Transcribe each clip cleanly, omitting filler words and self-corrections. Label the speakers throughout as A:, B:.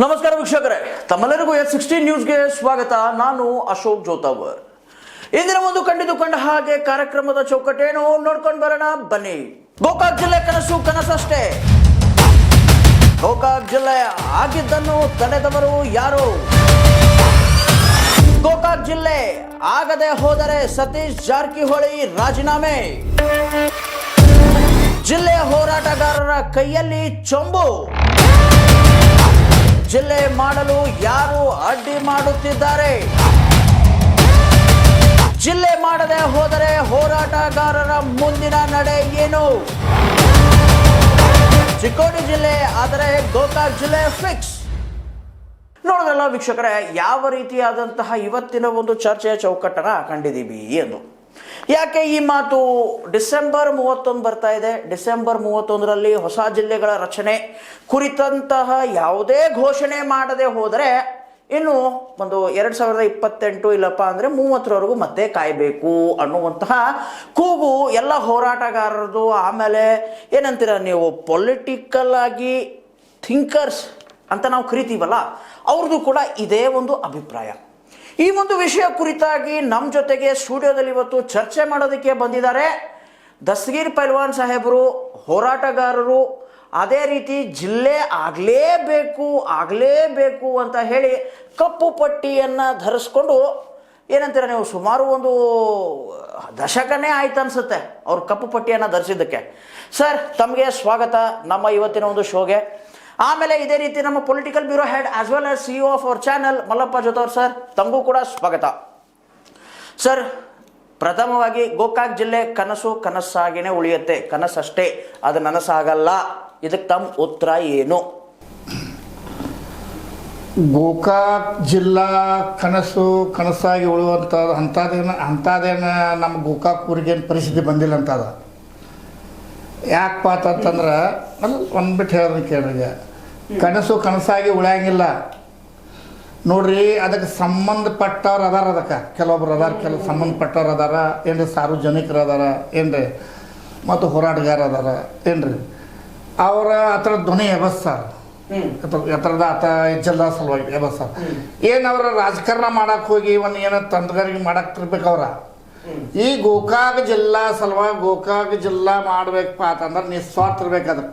A: ನಮಸ್ಕಾರ ವೀಕ್ಷಕರೇ, ತಮ್ಮೆಲ್ಲರಿಗೂ S16 ನ್ಯೂಸ್ಗೆ ಸ್ವಾಗತ. ನಾನು ಅಶೋಕ್ ಜೋತಾವರ್. ಇಂದಿನ ಒಂದು ಕಂಡ ಹಾಗೆ ಕಾರ್ಯಕ್ರಮದ ಚೌಕಟ್ಟೇನು ನೋಡ್ಕೊಂಡು ಬರೋಣ ಬನ್ನಿ. ಗೋಕಾಕ್ ಜಿಲ್ಲೆ ಕನಸು ಕನಸಷ್ಟೇ. ಗೋಕಾಕ್ ಜಿಲ್ಲೆ ಆಗಿದ್ದನ್ನು ತಡೆದವರು ಯಾರು? ಗೋಕಾಕ್ ಜಿಲ್ಲೆ ಆಗದೆ ಹೋದರೆ ಸತೀಶ್ ಜಾರಕಿಹೊಳಿ ರಾಜೀನಾಮೆ. ಜಿಲ್ಲೆಯ ಹೋರಾಟಗಾರರ ಕೈಯಲ್ಲಿ ಚೊಂಬು. ಜಿಲ್ಲೆ ಮಾಡಲು ಯಾರು ಅಡ್ಡಿ ಮಾಡುತ್ತಿದ್ದಾರೆ? ಜಿಲ್ಲೆ ಮಾಡದೆ ಹೋದರೆ ಹೋರಾಟಗಾರರ ಮುಂದಿನ ನಡೆ ಏನು? ಚಿಕ್ಕೋಡಿ ಜಿಲ್ಲೆ ಆದರೆ ಗೋಕಾಕ್ ಜಿಲ್ಲೆ ಫಿಕ್ಸ್. ನೋಡೋದಲ್ಲ ವೀಕ್ಷಕರೇ, ಯಾವ ರೀತಿಯಾದಂತಹ ಇವತ್ತಿನ ಒಂದು ಚರ್ಚೆಯ ಚೌಕಟ್ಟನ ಕಂಡಿದ್ದೀವಿ ಎಂದು. ಯಾಕೆ ಈ ಮಾತು? ಡಿಸೆಂಬರ್ 31 ಬರ್ತಾ ಇದೆ. ಡಿಸೆಂಬರ್ 31ರಲ್ಲಿ ಹೊಸ ಜಿಲ್ಲೆಗಳ ರಚನೆ ಕುರಿತಂತಹ ಯಾವುದೇ ಘೋಷಣೆ ಮಾಡದೆ ಹೋದರೆ ಇನ್ನು ಒಂದು 2028 ಇಲ್ಲಪ್ಪ ಅಂದರೆ 30ರವರೆಗೂ ಮತ್ತೆ ಕಾಯಬೇಕು ಅನ್ನುವಂತಹ ಕೂಗು ಎಲ್ಲ ಹೋರಾಟಗಾರರದು. ಆಮೇಲೆ ಏನಂತೀರ ನೀವು, ಪೊಲಿಟಿಕಲ್ ಆಗಿ ಥಿಂಕರ್ಸ್ ಅಂತ ನಾವು ಕರಿತೀವಲ್ಲ, ಅವ್ರದ್ದು ಕೂಡ ಇದೇ ಒಂದು ಅಭಿಪ್ರಾಯ. ಈ ಒಂದು ವಿಷಯ ಕುರಿತಾಗಿ ನಮ್ಮ ಜೊತೆಗೆ ಸ್ಟುಡಿಯೋದಲ್ಲಿ ಇವತ್ತು ಚರ್ಚೆ ಮಾಡೋದಕ್ಕೆ ಬಂದಿದ್ದಾರೆ ದಸ್ತಗೀರ್ ಪೈಲ್ವಾನ್ ಸಾಹೇಬರು, ಹೋರಾಟಗಾರರು. ಅದೇ ರೀತಿ ಜಿಲ್ಲೆ ಆಗಲೇಬೇಕು ಅಂತ ಹೇಳಿ ಕಪ್ಪು ಪಟ್ಟಿಯನ್ನು ಧರಿಸ್ಕೊಂಡು ಏನಂತೀರ ನೀವು, ಸುಮಾರು ಒಂದು ದಶಕನೇ ಆಯ್ತು ಅನ್ಸುತ್ತೆ ಅವ್ರು ಕಪ್ಪು ಪಟ್ಟಿಯನ್ನು ಧರಿಸಿದ್ದಕ್ಕೆ. ಸರ್, ತಮಗೆ ಸ್ವಾಗತ ನಮ್ಮ ಇವತ್ತಿನ ಒಂದು ಶೋಗೆ. ಆಮೇಲೆ ಇದೇ ರೀತಿ ನಮ್ಮ political bureau head as well as CEO of our channel Mallappa Jotawar sir, ತಮಗೂ ಕೂಡ ಸ್ವಾಗತ. ಸರ್, ಪ್ರಥಮವಾಗಿ ಗೋಕಾಕ್ ಜಿಲ್ಲೆ ಕನಸು ಕನಸಾಗಿನೇ ಉಳಿಯುತ್ತೆ, ಕನಸಷ್ಟೇ, ಅದು ನನಸಾಗಲ್ಲ. ಇದಕ್ಕೆ ತಮ್ಮ ಉತ್ತರ ಏನು?
B: ಗೋಕಾಕ್ ಜಿಲ್ಲಾ ಕನಸು ಕನಸಾಗಿ ಉಳಿಯುವಂಥದ್ದು ಅಂಥದ್ದೇನು ನಮ್ಮ ಗೋಕಾಕ್ ಊರಿಗೇನು ಪರಿಸ್ಥಿತಿ ಬಂದಿಲ್ಲ ಅಂತದ. ಯಾಕಪ್ಪ ಅಂತಂದ್ರೆ ಅಲ್ಲಿ ಒಂದು ಬಿಟ್ಟು ಹೇಳೋದನ್ನ ಕೇಳ್ರಿಗೆ, ಕನಸು ಕನಸಾಗಿ ಉಳಿಯಂಗಿಲ್ಲ ನೋಡ್ರಿ. ಅದಕ್ಕೆ ಸಂಬಂಧಪಟ್ಟವ್ರು ಅದಾರ, ಅದಕ್ಕೆ ಕೆಲವೊಬ್ರು ಅದಾರ, ಕೆಲವು ಸಂಬಂಧಪಟ್ಟವ್ರು ಅದಾರ ಏನ್ರಿ, ಸಾರ್ವಜನಿಕರು ಅದಾರ ಏನ್ರಿ, ಮತ್ತು ಹೋರಾಟಗಾರ ಅದಾರ ಏನ್ರಿ, ಅವರ ಹತ್ರ ಧ್ವನಿ ಎಬಸ್ತಾರ, ಎತ್ತರದ ಆತ ಜಿಲ್ಲಾ ಸಲುವಾಗಿ ಎಬಸ್ತಾರ. ಏನು ಅವರ ರಾಜಕಾರಣ ಮಾಡಕ್ಕೆ ಹೋಗಿ ಒಂದು ಏನೋ ತಂತ್ರಗಾರಿಕೆ ಮಾಡಕ್ತಿರ್ಬೇಕು ಅವ್ರ. ಈ ಗೋಕಾಕ್ ಜಿಲ್ಲಾ ಸಲುವಾಗಿ ಗೋಕಾಕ್ ಜಿಲ್ಲಾ ಮಾಡ್ಬೇಕಪ್ಪ ಅಂತಂದ್ರೆ ನಿಸ್ವಾರ್ಥ ಇರ್ಬೇಕಾದ್ರೆ.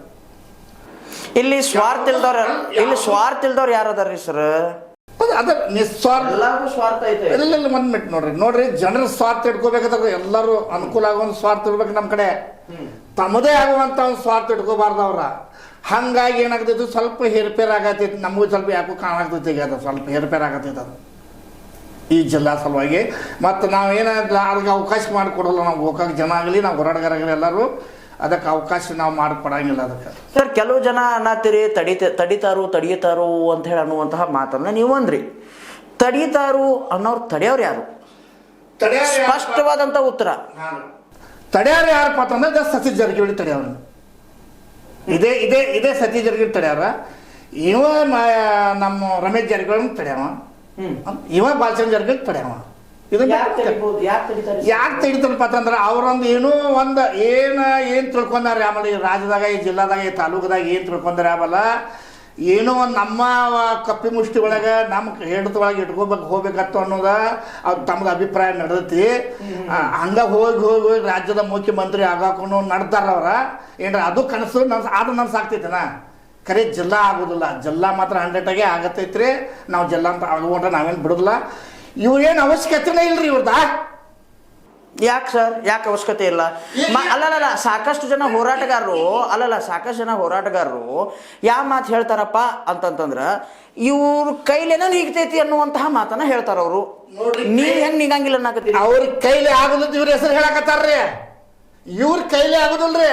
A: ಇಲ್ಲಿ ಸ್ವಾರ್ಥ ಇಲ್ದವ್ರು ಯಾರು ಅದಾರ್ರಿ ಸರ್?
B: ಅದ ನಿಸ್ವಾರ್ಥ
A: ಸ್ವಾರ್ಥ ಐತೆ.
B: ಇಲ್ಲ ಬಂದ್ಬಿಟ್ಟು ನೋಡ್ರಿ ಜನರ ಸ್ವಾರ್ಥ ಇಟ್ಕೋಬೇಕಾದ್ರೆ ಎಲ್ಲರೂ ಅನುಕೂಲ ಆಗೋ ಒಂದು ಸ್ವಾರ್ಥ ಇರ್ಬೇಕು. ನಮ್ಮ ಕಡೆ ತಮ್ಮದೇ ಆಗುವಂಥ ಒಂದು ಸ್ವಾರ್ಥ ಇಟ್ಕೋಬಾರ್ದು ಅವ್ರ. ಹಂಗಾಗಿ ಏನಾಗ್ತೈತಿ, ಸ್ವಲ್ಪ ಹೇರ್ಪೇರ್ ಆಗತೈತಿ. ನಮಗೂ ಸ್ವಲ್ಪ ಯಾಕೋ ಕಾಣಾಗ್ತೈತಿ, ಈಗ ಅದು ಸ್ವಲ್ಪ ಹೇರ್ಪೇರ್ ಆಗತೈತಿ ಅದು ಈ ಜಿಲ್ಲಾ ಸಲುವಾಗಿ. ಮತ್ತು ನಾವೇನ ಅದಕ್ಕೆ ಅವಕಾಶ ಮಾಡಿಕೊಡಲ್ಲ. ನಾವು ಗೋಕಾಕ್ ಜನ ಆಗಲಿ, ನಾವು ಹೋರಾಟಗಾರಆಗಲಿ, ಎಲ್ಲರೂ ಅದಕ್ಕೆ ಅವಕಾಶ ನಾವು ಮಾಡಿಕೊಡಂಗಿಲ್ಲ ಅದಕ್ಕೆ.
A: ಸರ್, ಕೆಲವು ಜನ ಅನ್ನತ್ತೀರಿ ತಡೀತಾರು ಅಂತ ಹೇಳಿ ಅನ್ನುವಂತಹ ಮಾತನ್ನ ನೀವು ಅಂದ್ರಿ. ತಡೀತಾರು ತಡೆಯೋರು ಯಾರು? ಸ್ಪಷ್ಟವಾದಂಥ ಉತ್ತರ.
B: ತಡೆಯೋರು ಯಾರಪ್ಪ ಅಂತಂದ್ರೆ ಸತೀಶ್ ಜಾರಕಿಹೊಳಿ ತಡೆಯವ್ರ. ಇದೇ ಸತೀಶ್ ಜಾರಕಿಹೊಳಿ ತಡೆಯವ್ರ. ಇವ ನಮ್ಮ ರಮೇಶ್ ಜಾರಕಿಹೊಳಿ ತಡೆಯವ, ಇವ ಬಾಲಚಂದ್ರ ಜಾರಕಿಹೊಳಿ ತಡೆಯವ. ಯಾಕೆ ತೆಗಿತಾರಪ್ಪ ಅಂತಂದ್ರೆ ಅವರೊಂದು ಏನು ತಿಳ್ಕೊಂಡಾರೆ. ಆಮೇಲೆ ಈ ರಾಜ್ಯದಾಗ, ಈ ಜಿಲ್ಲಾದಾಗ, ಈ ತಾಲೂಕದಾಗ ಏನು ತಿಳ್ಕೊಂಡಾರೆ ಆಮೇಲೆ ಏನೋ ಒಂದು ನಮ್ಮ ಕಪ್ಪಿ ಮುಷ್ಟಿ ಒಳಗೆ ನಮ್ಮ ಹಿಡಿತೊಳಗೆ ಹೋಗ್ಬೇಕತ್ತು ಅನ್ನೋದ ಅವ್ರು ತಮ್ಗೆ ಅಭಿಪ್ರಾಯ ನಡೆದೈತಿ. ಹಂಗ ಹೋಗಿ ರಾಜ್ಯದ ಮುಖ್ಯಮಂತ್ರಿ ಆಗಾಕೊಂಡು ನಡ್ದಾರ ಅವ್ರ. ಏನ್ರ ಅದು ಕನಸು ಅದು ನನ್ಸಾಗ್ತೈತನ. ಖರೆ ಜಿಲ್ಲಾ ಆಗೋದಿಲ್ಲ. ಜಿಲ್ಲಾ ಮಾತ್ರ 100% ಆಗತ್ತೈತ್ರಿ. ನಾವು ಜಿಲ್ಲಾ ಅಂತ ಆಗುವಂಟ ನಾವೇನು ಬಿಡೋದಿಲ್ಲ. ಇವ್ರೇನು ಅವಶ್ಯಕತೆನೇ ಇಲ್ರಿ ಇವ್ರದ.
A: ಯಾಕೆ ಸರ್, ಯಾಕೆ ಅವಶ್ಯಕತೆ ಇಲ್ಲ? ಅಲ್ಲಲ್ಲ, ಸಾಕಷ್ಟು ಜನ ಹೋರಾಟಗಾರರು ಯಾವ ಮಾತು ಹೇಳ್ತಾರಪ್ಪ ಅಂತಂತಂದ್ರ, ಇವ್ರ ಕೈಲೇನೋ ನೀಗ್ತೈತಿ ಅನ್ನುವಂತಹ ಮಾತನ್ನ ಹೇಳ್ತಾರ ಅವರು. ನೀವ್ ಹೆಂಗ್ ನೀಗಂಗಿಲ್ಲ ಅನ್ನಕತ್ತೀರಿ?
B: ಅವ್ರ ಕೈಲಿ ಆಗುದಿಲ್ಲ, ಇವ್ರ ಹೆಸರು ಹೇಳಕತ್ತಾರ್ರಿ. ಇವ್ರ ಕೈಲಿ ಆಗುದಿಲ್ರಿ.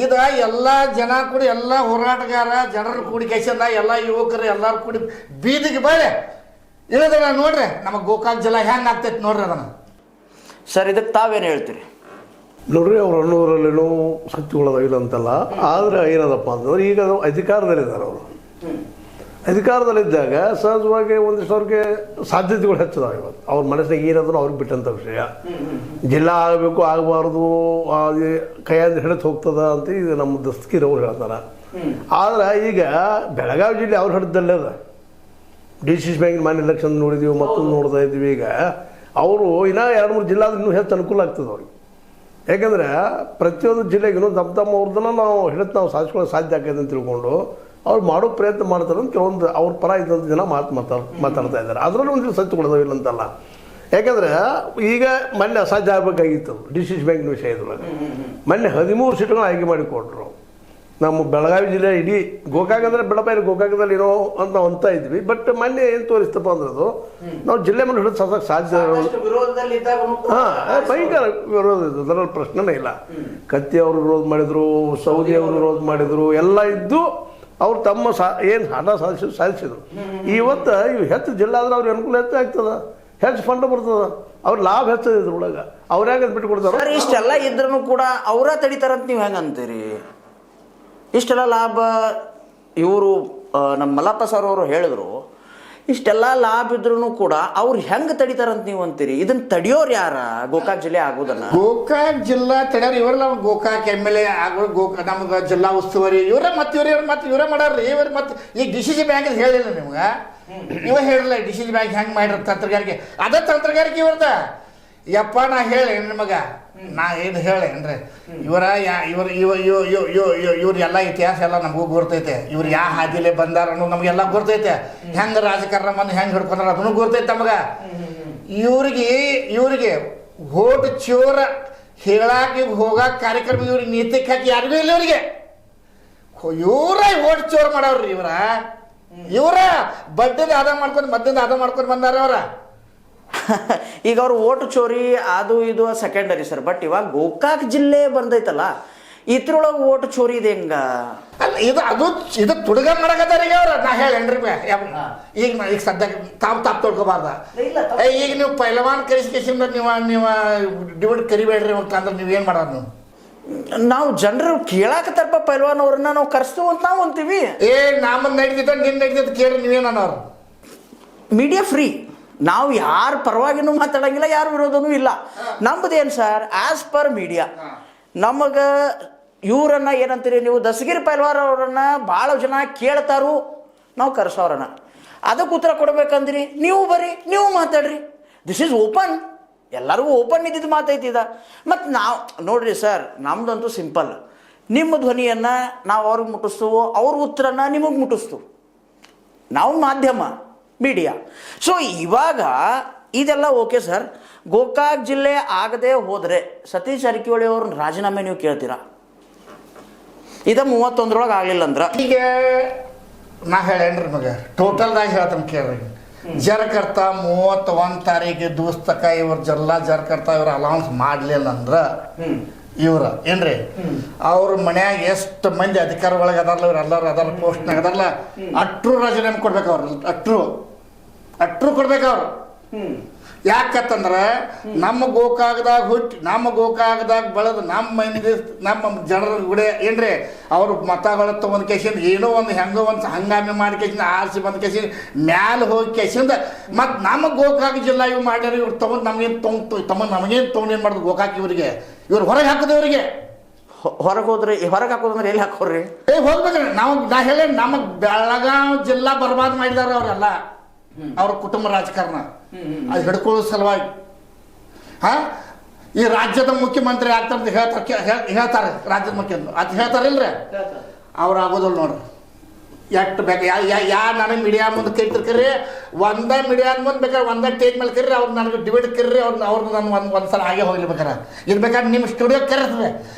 B: ಇದ ಎಲ್ಲ ಜನ ಕೂಡಿ, ಎಲ್ಲ ಹೋರಾಟಗಾರ ಜನರು ಕೂಡಿ ಕೈಸಿಂದ, ಎಲ್ಲ ಯುವಕರು ಎಲ್ಲಾರು ಕೂಡಿ ಬೀದಿಗೆ ಬಳೆ ಇಳಿದ್ರ ನೋಡ್ರಿ ನಮ್ಮ ಗೋಕಾಕ್ ಜಿಲ್ಲಾ ಹೆಂಗ್ ಆಗ್ತೈತಿ ನೋಡ್ರಿ ಅದನ್ನ.
A: ಸರ್, ಇದಕ್ಕೆ ತಾವೇನು ಹೇಳ್ತೀರಿ?
C: ನೋಡ್ರಿ, ಅವ್ರು ಅನ್ನೋದ್ರಲ್ಲೇನೋ ಶಕ್ತಿಗಳದಾಗಿಲ್ಲ ಅಂತಲ್ಲ. ಆದರೆ ಏನದಪ್ಪ ಅಂತಂದ್ರೆ ಈಗ ಅಧಿಕಾರದಲ್ಲಿದ್ದಾರೆ. ಅವರು ಅಧಿಕಾರದಲ್ಲಿದ್ದಾಗ ಸಹಜವಾಗಿ ಒಂದಿಷ್ಟು ಅವ್ರಿಗೆ ಸಾಧ್ಯತೆಗಳು ಹೆಚ್ಚಿದಾವೆ. ಇವತ್ತು ಅವ್ರ ಮನಸ್ಸಿಗೆ ಏನಾದರೂ ಅವ್ರಿಗೆ ಬಿಟ್ಟಂಥ ವಿಷಯ. ಜಿಲ್ಲಾ ಆಗಬೇಕು ಆಗಬಾರ್ದು, ಕೈಯಿಂದ ಹಿಡಿದು ಹೋಗ್ತದ ಅಂತ ಈಗ ನಮ್ಮ ದಸ್ತಗೀರ್ ಅವ್ರು ಹೇಳ್ತಾರೆ. ಆದ್ರೆ ಈಗ ಬೆಳಗಾವಿ ಜಿಲ್ಲೆ ಅವ್ರ ಹಿಡಿದಲ್ಲೇ ಅದ. DCC ಬ್ಯಾಂಕಿನ ಮಾನ್ಯ ಎಲೆಕ್ಷನ್ ನೋಡಿದ್ದೀವಿ, ಮತ್ತೊಂದು ನೋಡ್ತಾ ಇದ್ದೀವಿ. ಈಗ ಅವರು ಇನ್ನೂ 2-3 ಜಿಲ್ಲೆ ಆದ್ರೆ ಇನ್ನೂ ಹೆಚ್ಚು ಅನುಕೂಲ ಆಗ್ತದೆ ಅವ್ರಿಗೆ. ಯಾಕಂದರೆ ಪ್ರತಿಯೊಂದು ಜಿಲ್ಲೆಗೂ ತಮ್ಮ ಅವ್ರದ್ದನ್ನು ನಾವು ನಾವು ಸಾಧಿಸ್ಕೊಳ್ಳೋ ಸಾಧ್ಯ ಆಗ್ತದೆ ಅಂತ ತಿಳ್ಕೊಂಡು ಅವ್ರು ಮಾಡೋ ಪ್ರಯತ್ನ ಮಾಡ್ತಾರೆ ಅಂತ ಕೆಲವೊಂದು ಅವ್ರ ಪರ ಇದ್ದಂಥ ಜನ ಮಾತಾಡ್ತಾ ಇದ್ದಾರೆ. ಅದರಲ್ಲೂ ಒಂದು ಸತ್ಯ ಕೊಡೋದಿಲ್ಲ ಅಂತಲ್ಲ. ಯಾಕಂದರೆ ಈಗ ಮೊನ್ನೆ ಅಸಾಧ್ಯ ಆಗಬೇಕಾಗಿತ್ತು DCC ಬ್ಯಾಂಕಿನ ವಿಷಯದೊಳಗೆ. ಮೊನ್ನೆ 13 ಸೀಟುಗಳು ಆಯ್ಕೆ ಮಾಡಿಕೊಟ್ರು. ನಮ್ಮ ಬೆಳಗಾವಿ ಜಿಲ್ಲೆ ಇಡೀ ಗೋಕಾಕ್ ಅಂದರೆ ಬೆಳಬಾಯಿ ಗೋಕಾಕದಲ್ಲಿ ಏನೋ ಅಂತ ನಾವು ಅಂತ ಇದ್ವಿ. ಬಟ್ ಮೊನ್ನೆ ಏನು ತೋರಿಸ್ತಪ್ಪ ಅಂದ್ರೆ ಅದು ನಾವು ಜಿಲ್ಲೆ ಮೇಲೆ ಹಿಡಿದು ಸದಕ್ಕೆ ಸಾಧ್ಯ. ಹಾಂ, ಭಯಂಕರ ವಿರೋಧ ಇದೆ, ಅದರಲ್ಲಿ ಪ್ರಶ್ನೆನೇ ಇಲ್ಲ. ಕತ್ತಿ ಅವರು ವಿರೋಧ ಮಾಡಿದರು, ಸೌದಿ ಅವರು ವಿರೋಧ ಮಾಡಿದರು, ಎಲ್ಲ ಇದ್ದು ಅವ್ರು ತಮ್ಮ ಏನು ಹಠ ಸಾಧಿಸಿದ್ರು. ಇವತ್ತು ಇವು ಹೆಚ್ಚು ಜಿಲ್ಲೆ ಆದ್ರೆ ಅವ್ರಿಗೆ ಅನುಕೂಲ ಹೆಚ್ಚಾಗ್ತದ, ಹೆಚ್ಚು ಫಂಡ್ ಬರ್ತದ, ಅವ್ರ ಲಾಭ ಹೆಚ್ಚದ ಇದ್ರೊಳಗೆ. ಅವ್ರು ಯಾಕೆ ಬಿಟ್ಟು ಕೊಡ್ತಾರೆ?
A: ಇಷ್ಟೆಲ್ಲ ಇದ್ರೂ ಕೂಡ ಅವರ ತಡಿತಾರಂತ ನೀವು ಹೆಂಗೆ ಅಂತೀರಿ? ಇಷ್ಟೆಲ್ಲ ಲಾಭ ಇವರು ನಮ್ಮ ಮಲ್ಲಪ್ಪ ಸರ್ ಅವರು ಹೇಳಿದ್ರು, ಇಷ್ಟೆಲ್ಲ ಲಾಭ ಇದ್ರೂ ಕೂಡ ಅವ್ರು ಹೆಂಗೆ ತಡಿತಾರಂತ ನೀವು ಅಂತೀರಿ? ಇದನ್ನ ತಡಿಯೋರು ಯಾರ? ಗೋಕಾಕ್ ಜಿಲ್ಲೆ ಆಗೋದನ್ನ
B: ಗೋಕಾಕ್ ಜಿಲ್ಲಾ ತಡ್ಯಾರ ಇವರೆಲ್ಲ. ಗೋಕಾಕ್ MLA ಆಗೋ ನಮ್ಗೆ ಜಿಲ್ಲಾ ಉಸ್ತುವಾರಿ ಇವರೇ ಮತ್ತೆ ಇವರೇ ಮಾಡಾರ್ರಿ. ಇವ್ರು ಮತ್ತೆ ಈಗ DCC ಬ್ಯಾಂಕ್ ಹೇಳಿಲ್ಲ ನಿಮ್ಗೆ, ಇವ ಹೇಳಿಲ್ಲ DCC ಬ್ಯಾಂಕ್ ಹೆಂಗೆ ಮಾಡಿರ ತಂತ್ರಗಾರಿಕೆ. ಅದ ತಂತ್ರಗಾರಿಕೆ ಇವ್ರದ. ಯಪ್ಪ ನಾ ಹೇಳಿ ನಿಮಗೆ, ನಾ ಏನು ಹೇಳೇನ್ರಿ, ಇವ್ರ ಎಲ್ಲ ಇತಿಹಾಸ ಎಲ್ಲ ನಮಗೂ ಗೊತ್ತೈತೆ. ಇವ್ರು ಯಾವ ಹಾದಿಲೇ ಬಂದಾರ ಅನ್ನೋದು ನಮಗೆಲ್ಲ ಗೊತ್ತೈತೆ. ಹೆಂಗೆ ರಾಜಕಾರಣ ಬಂದು ಹೆಂಗೆ ಹಿಡ್ಕೊಂಡ್ರ ಅದನ್ನು ಗೊತ್ತೈತೆ ನಮಗೆ. ಇವ್ರಿಗೆ ಓಟ್ ಚೋರ ಹೇಳಾಕ ಹೋಗಾಕ ಕಾರ್ಯಕ್ರಮ ಇವ್ರಿಗೆ ನೀತಿಗೆ ಹಾಕಿ ಯಾರಿಗೂ ಇಲ್ಲ. ಇವ್ರಿಗೆ ಇವರ ಓಟ್ ಚೋರ್ ಮಾಡವ್ರಿ. ಇವರ ಬಡ್ಡಿದ ಆದ ಮಾಡ್ಕೊಂಡು ಮದ್ದಿಂದ ಆದ ಮಾಡ್ಕೊಂಡು ಬಂದಾರ ಅವ್ರ.
A: ಈಗ ಅವ್ರು ಓಟು ಚೋರಿ ಅದು ಇದು ಸೆಕೆಂಡರಿ ಸರ್. ಬಟ್ ಇವಾಗ ಗೋಕಾಕ್ ಜಿಲ್ಲೆ ಬಂದೈತಲ್ಲ, ಇದ್ರೊಳಗೆ ಓಟು ಚೋರಿ ಇದೆ ಹೆಂಗ?
B: ಅಲ್ಲ ಇದು ತುಡುಗ ಮಾಡಕತ್ತಾರ ಈಗ ಅವ್ರ. ನಾ ಹೇಳೇನ್ರಿ ಈಗ ಸದ್ಯಕ್ಕೆ ತಾವು ತೊಳ್ಕೊಬಾರ್ದ. ಈಗ ನೀವು ಪೈಲವಾನ್ ಕರಿಸ್ಕೇಸಿಂದ ನೀವು ಡಿವೈಡ್ ಕರಿಬೇಡ್ರಿ ಅಂತಂದ್ರೆ ನೀವೇನು ಮಾಡೋದು? ನೀವು
A: ನಾವು ಜನರು ಕೇಳಾಕತ್ತಾರಪ್ಪ ಪೈಲ್ವಾನ್ ಅವ್ರನ್ನ ನಾವು ಕರೆಸ್ತೀವಿ ಅಂತ ನಾವು ಅಂತೀವಿ.
B: ನಮ್ಮದು ನಡೀತಿದ್ದ ನಿನ್ನ ನಡೀತಿದ್ದು ಕೇಳಿ ನೀವೇನು ಅನ್ನೋರು.
A: ಮೀಡಿಯಾ ಫ್ರೀ, ನಾವು ಯಾರ ಪರವಾಗಿನೂ ಮಾತಾಡಂಗಿಲ್ಲ, ಯಾರ ವಿರೋಧನೂ ಇಲ್ಲ. ನಮ್ಮದೇನು ಸರ್, ಆಸ್ ಪರ್ ಮೀಡಿಯಾ ನಮಗೆ ಇವರನ್ನ ಏನಂತೀರಿ ನೀವು, ದಸಗಿರಿ ಪೈಲ್ವಾರ್ ಅವರನ್ನ ಭಾಳ ಜನ ಕೇಳ್ತಾರು, ನಾವು ಕರೆಸೋರನ್ನ. ಅದಕ್ಕೆ ಉತ್ತರ ಕೊಡ್ಬೇಕಂದ್ರಿ ನೀವು ಬರ್ರಿ, ನೀವು ಮಾತಾಡ್ರಿ. ದಿಸ್ ಈಸ್ ಓಪನ್, ಎಲ್ಲರಿಗೂ ಓಪನ್ ಇದ್ದಿದ್ದು ಮಾತೈತಿದ. ಮತ್ತು ನಾವು ನೋಡ್ರಿ ಸರ್, ನಮ್ದಂತೂ ಸಿಂಪಲ್. ನಿಮ್ಮ ಧ್ವನಿಯನ್ನು ನಾವು ಅವ್ರಿಗೆ ಮುಟ್ಟಿಸ್ತೀವೋ, ಅವ್ರ ಉತ್ತರನ ನಿಮಗೆ ಮುಟ್ಟಿಸ್ತು. ನಾವು ಮಾಧ್ಯಮ ಮೀಡಿಯಾ. ಸೊ ಇವಾಗ ಇದೆಲ್ಲ ಓಕೆ ಸರ್. ಗೋಕಾಕ್ ಜಿಲ್ಲೆ ಆಗದೆ ಹೋದರೆ ಸತೀಶ್ ಜಾರಕಿಹೊಳಿ ಅವ್ರನ್ನ ರಾಜೀನಾಮೆ ನೀವು ಕೇಳ್ತೀರಾ? 31 ಆಗಲಿಲ್ಲ ಅಂದ್ರೆ
B: ಈಗ ನಾ ಹೇಳೇನ್ರಿ ಮಗ, ಟೋಟಲ್ದಾಗ ಹೇಳ್ತಾನೆ ಕೇಳ್ರಿ. ಜರಕರ್ತ 31 ತಾರೀಕಿಗೆ ದೂಸ್ತಕ ಇವ್ರ ಜರಕರ್ತ ಇವ್ರ ಅಲೌನ್ಸ್ ಮಾಡಲಿಲ್ಲ ಅಂದ್ರೆ ಏನ್ರಿ ಅವ್ರ ಮನ್ಯಾಗ ಎಷ್ಟು ಮಂದಿ ಅಧಿಕಾರ ಒಳಗೆ ಅದಾರಲ್ಲ, ಇವ್ರು ಎಲ್ಲರೂ ಅದರ ಪೋಸ್ಟ್ನಾಗ ಅದಾರಲ್ಲ, ಅಟ್ರು ರಾಜೀನಾಮೆ ಕೊಡ್ಬೇಕು ಅವ್ರು. ಅಟ್ರು ಕೊಡ್ಬೇಕು ಅವ್ರು. ಯಾಕಂತಂದ್ರೆ ನಮ್ಮ ಗೋಕಾಕದಾಗ ಹುಟ್ಟಿ, ನಮ್ಮ ಗೋಕಾಕದಾಗ ಬೆಳೆದು, ನಮ್ಮ ಜನರ ಕೂಡ ಏನ್ರಿ ಅವ್ರ ಮತಗಳ ತೊಗೊಂಡ್ ಕೇಸಿಂದ ಏನೋ ಒಂದು ಹೆಂಗೋ ಒಂದು ಹಂಗಾಮಿ ಮಾಡಿ ಕೇಸಿಂದ ಆರಿಸಿ ಬಂದ ಕೇಸಿಂದ ಮ್ಯಾಲೆ ಹೋಗಿ ಕೇಸಿಂದ ಮತ್ತು ನಮ್ಮ ಗೋಕಾಕ ಜಿಲ್ಲಾ ಇವು ಮಾಡ್ಯಾರ. ಇವ್ರು ತೊಗೊಂಡು ನಮಗೇನು ನಮಗೇನು ತೊಗೊಂಡು ಏನು ಮಾಡಿದ್ರು ಗೋಕಾಕ ಇವರಿಗೆ, ಇವ್ರು ಹೊರಗೆ ಹಾಕೋದು ಇವರಿಗೆ.
A: ಹೊರಗೆ ಹೋದ್ರಿ, ಹೊರಗೆ ಹಾಕೋದಂದ್ರೆ ಎಲ್ಲಿ ಹಾಕೋರಿ?
B: ಹೋಗ್ಬೇಕ್ರಿ. ನಾ ಹೇಳಿ ನಮ್ಮ ಬೆಳಗಾವಿ ಜಿಲ್ಲಾ ಬರ್ಬಾದ್ ಮಾಡಿದಾರ ಅವರೆಲ್ಲ, ಅವ್ರ ಕುಟುಂಬ ರಾಜಕಾರಣ ಅದು ಹಿಡ್ಕೊಳ್ಳೋ ಸಲುವಾಗಿ. ಈ ರಾಜ್ಯದ ಮುಖ್ಯಮಂತ್ರಿ ಆಗ್ತಾರಂತ ಹೇಳ್ತಾರೆ ರಾಜ್ಯದ ಮುಖ್ಯಮಂತ್ರಿ ಅದು ಹೇಳ್ತಾರಿಲ್ರಿ, ಅವ್ರು ಆಗೋದಿಲ್ಲ ನೋಡ್ರಿ. ಎಷ್ಟು ಬೇಕು ನನಗೆ ಮೀಡಿಯಾ ಮುಂದೆ ಕರಿತಿರ್ಕರಿ, ಒಂದೇ ಮೀಡಿಯಾ ಮುಂದೆ ಬೇಕಾದ್ರೆ ಒಂದೇ ಸ್ಟೇಜ್ ಮೇಲೆ ಕರ್ರಿ, ಅವ್ರು ನನಗೆ ಡಿಬೇಟ್ ಕರ್ರಿ, ಅವ್ರನ್ನ ನಾನು ಒಂದ್ಸಲ ಹಾಗೆ ಹೋಗ್ಲಿ ಬೇಕಾರೆ. ಇದು ಬೇಕಾದ್ರೆ ನಿಮ್ಮ ಸ್ಟುಡಿಯೋ ಕರೀತದೆ,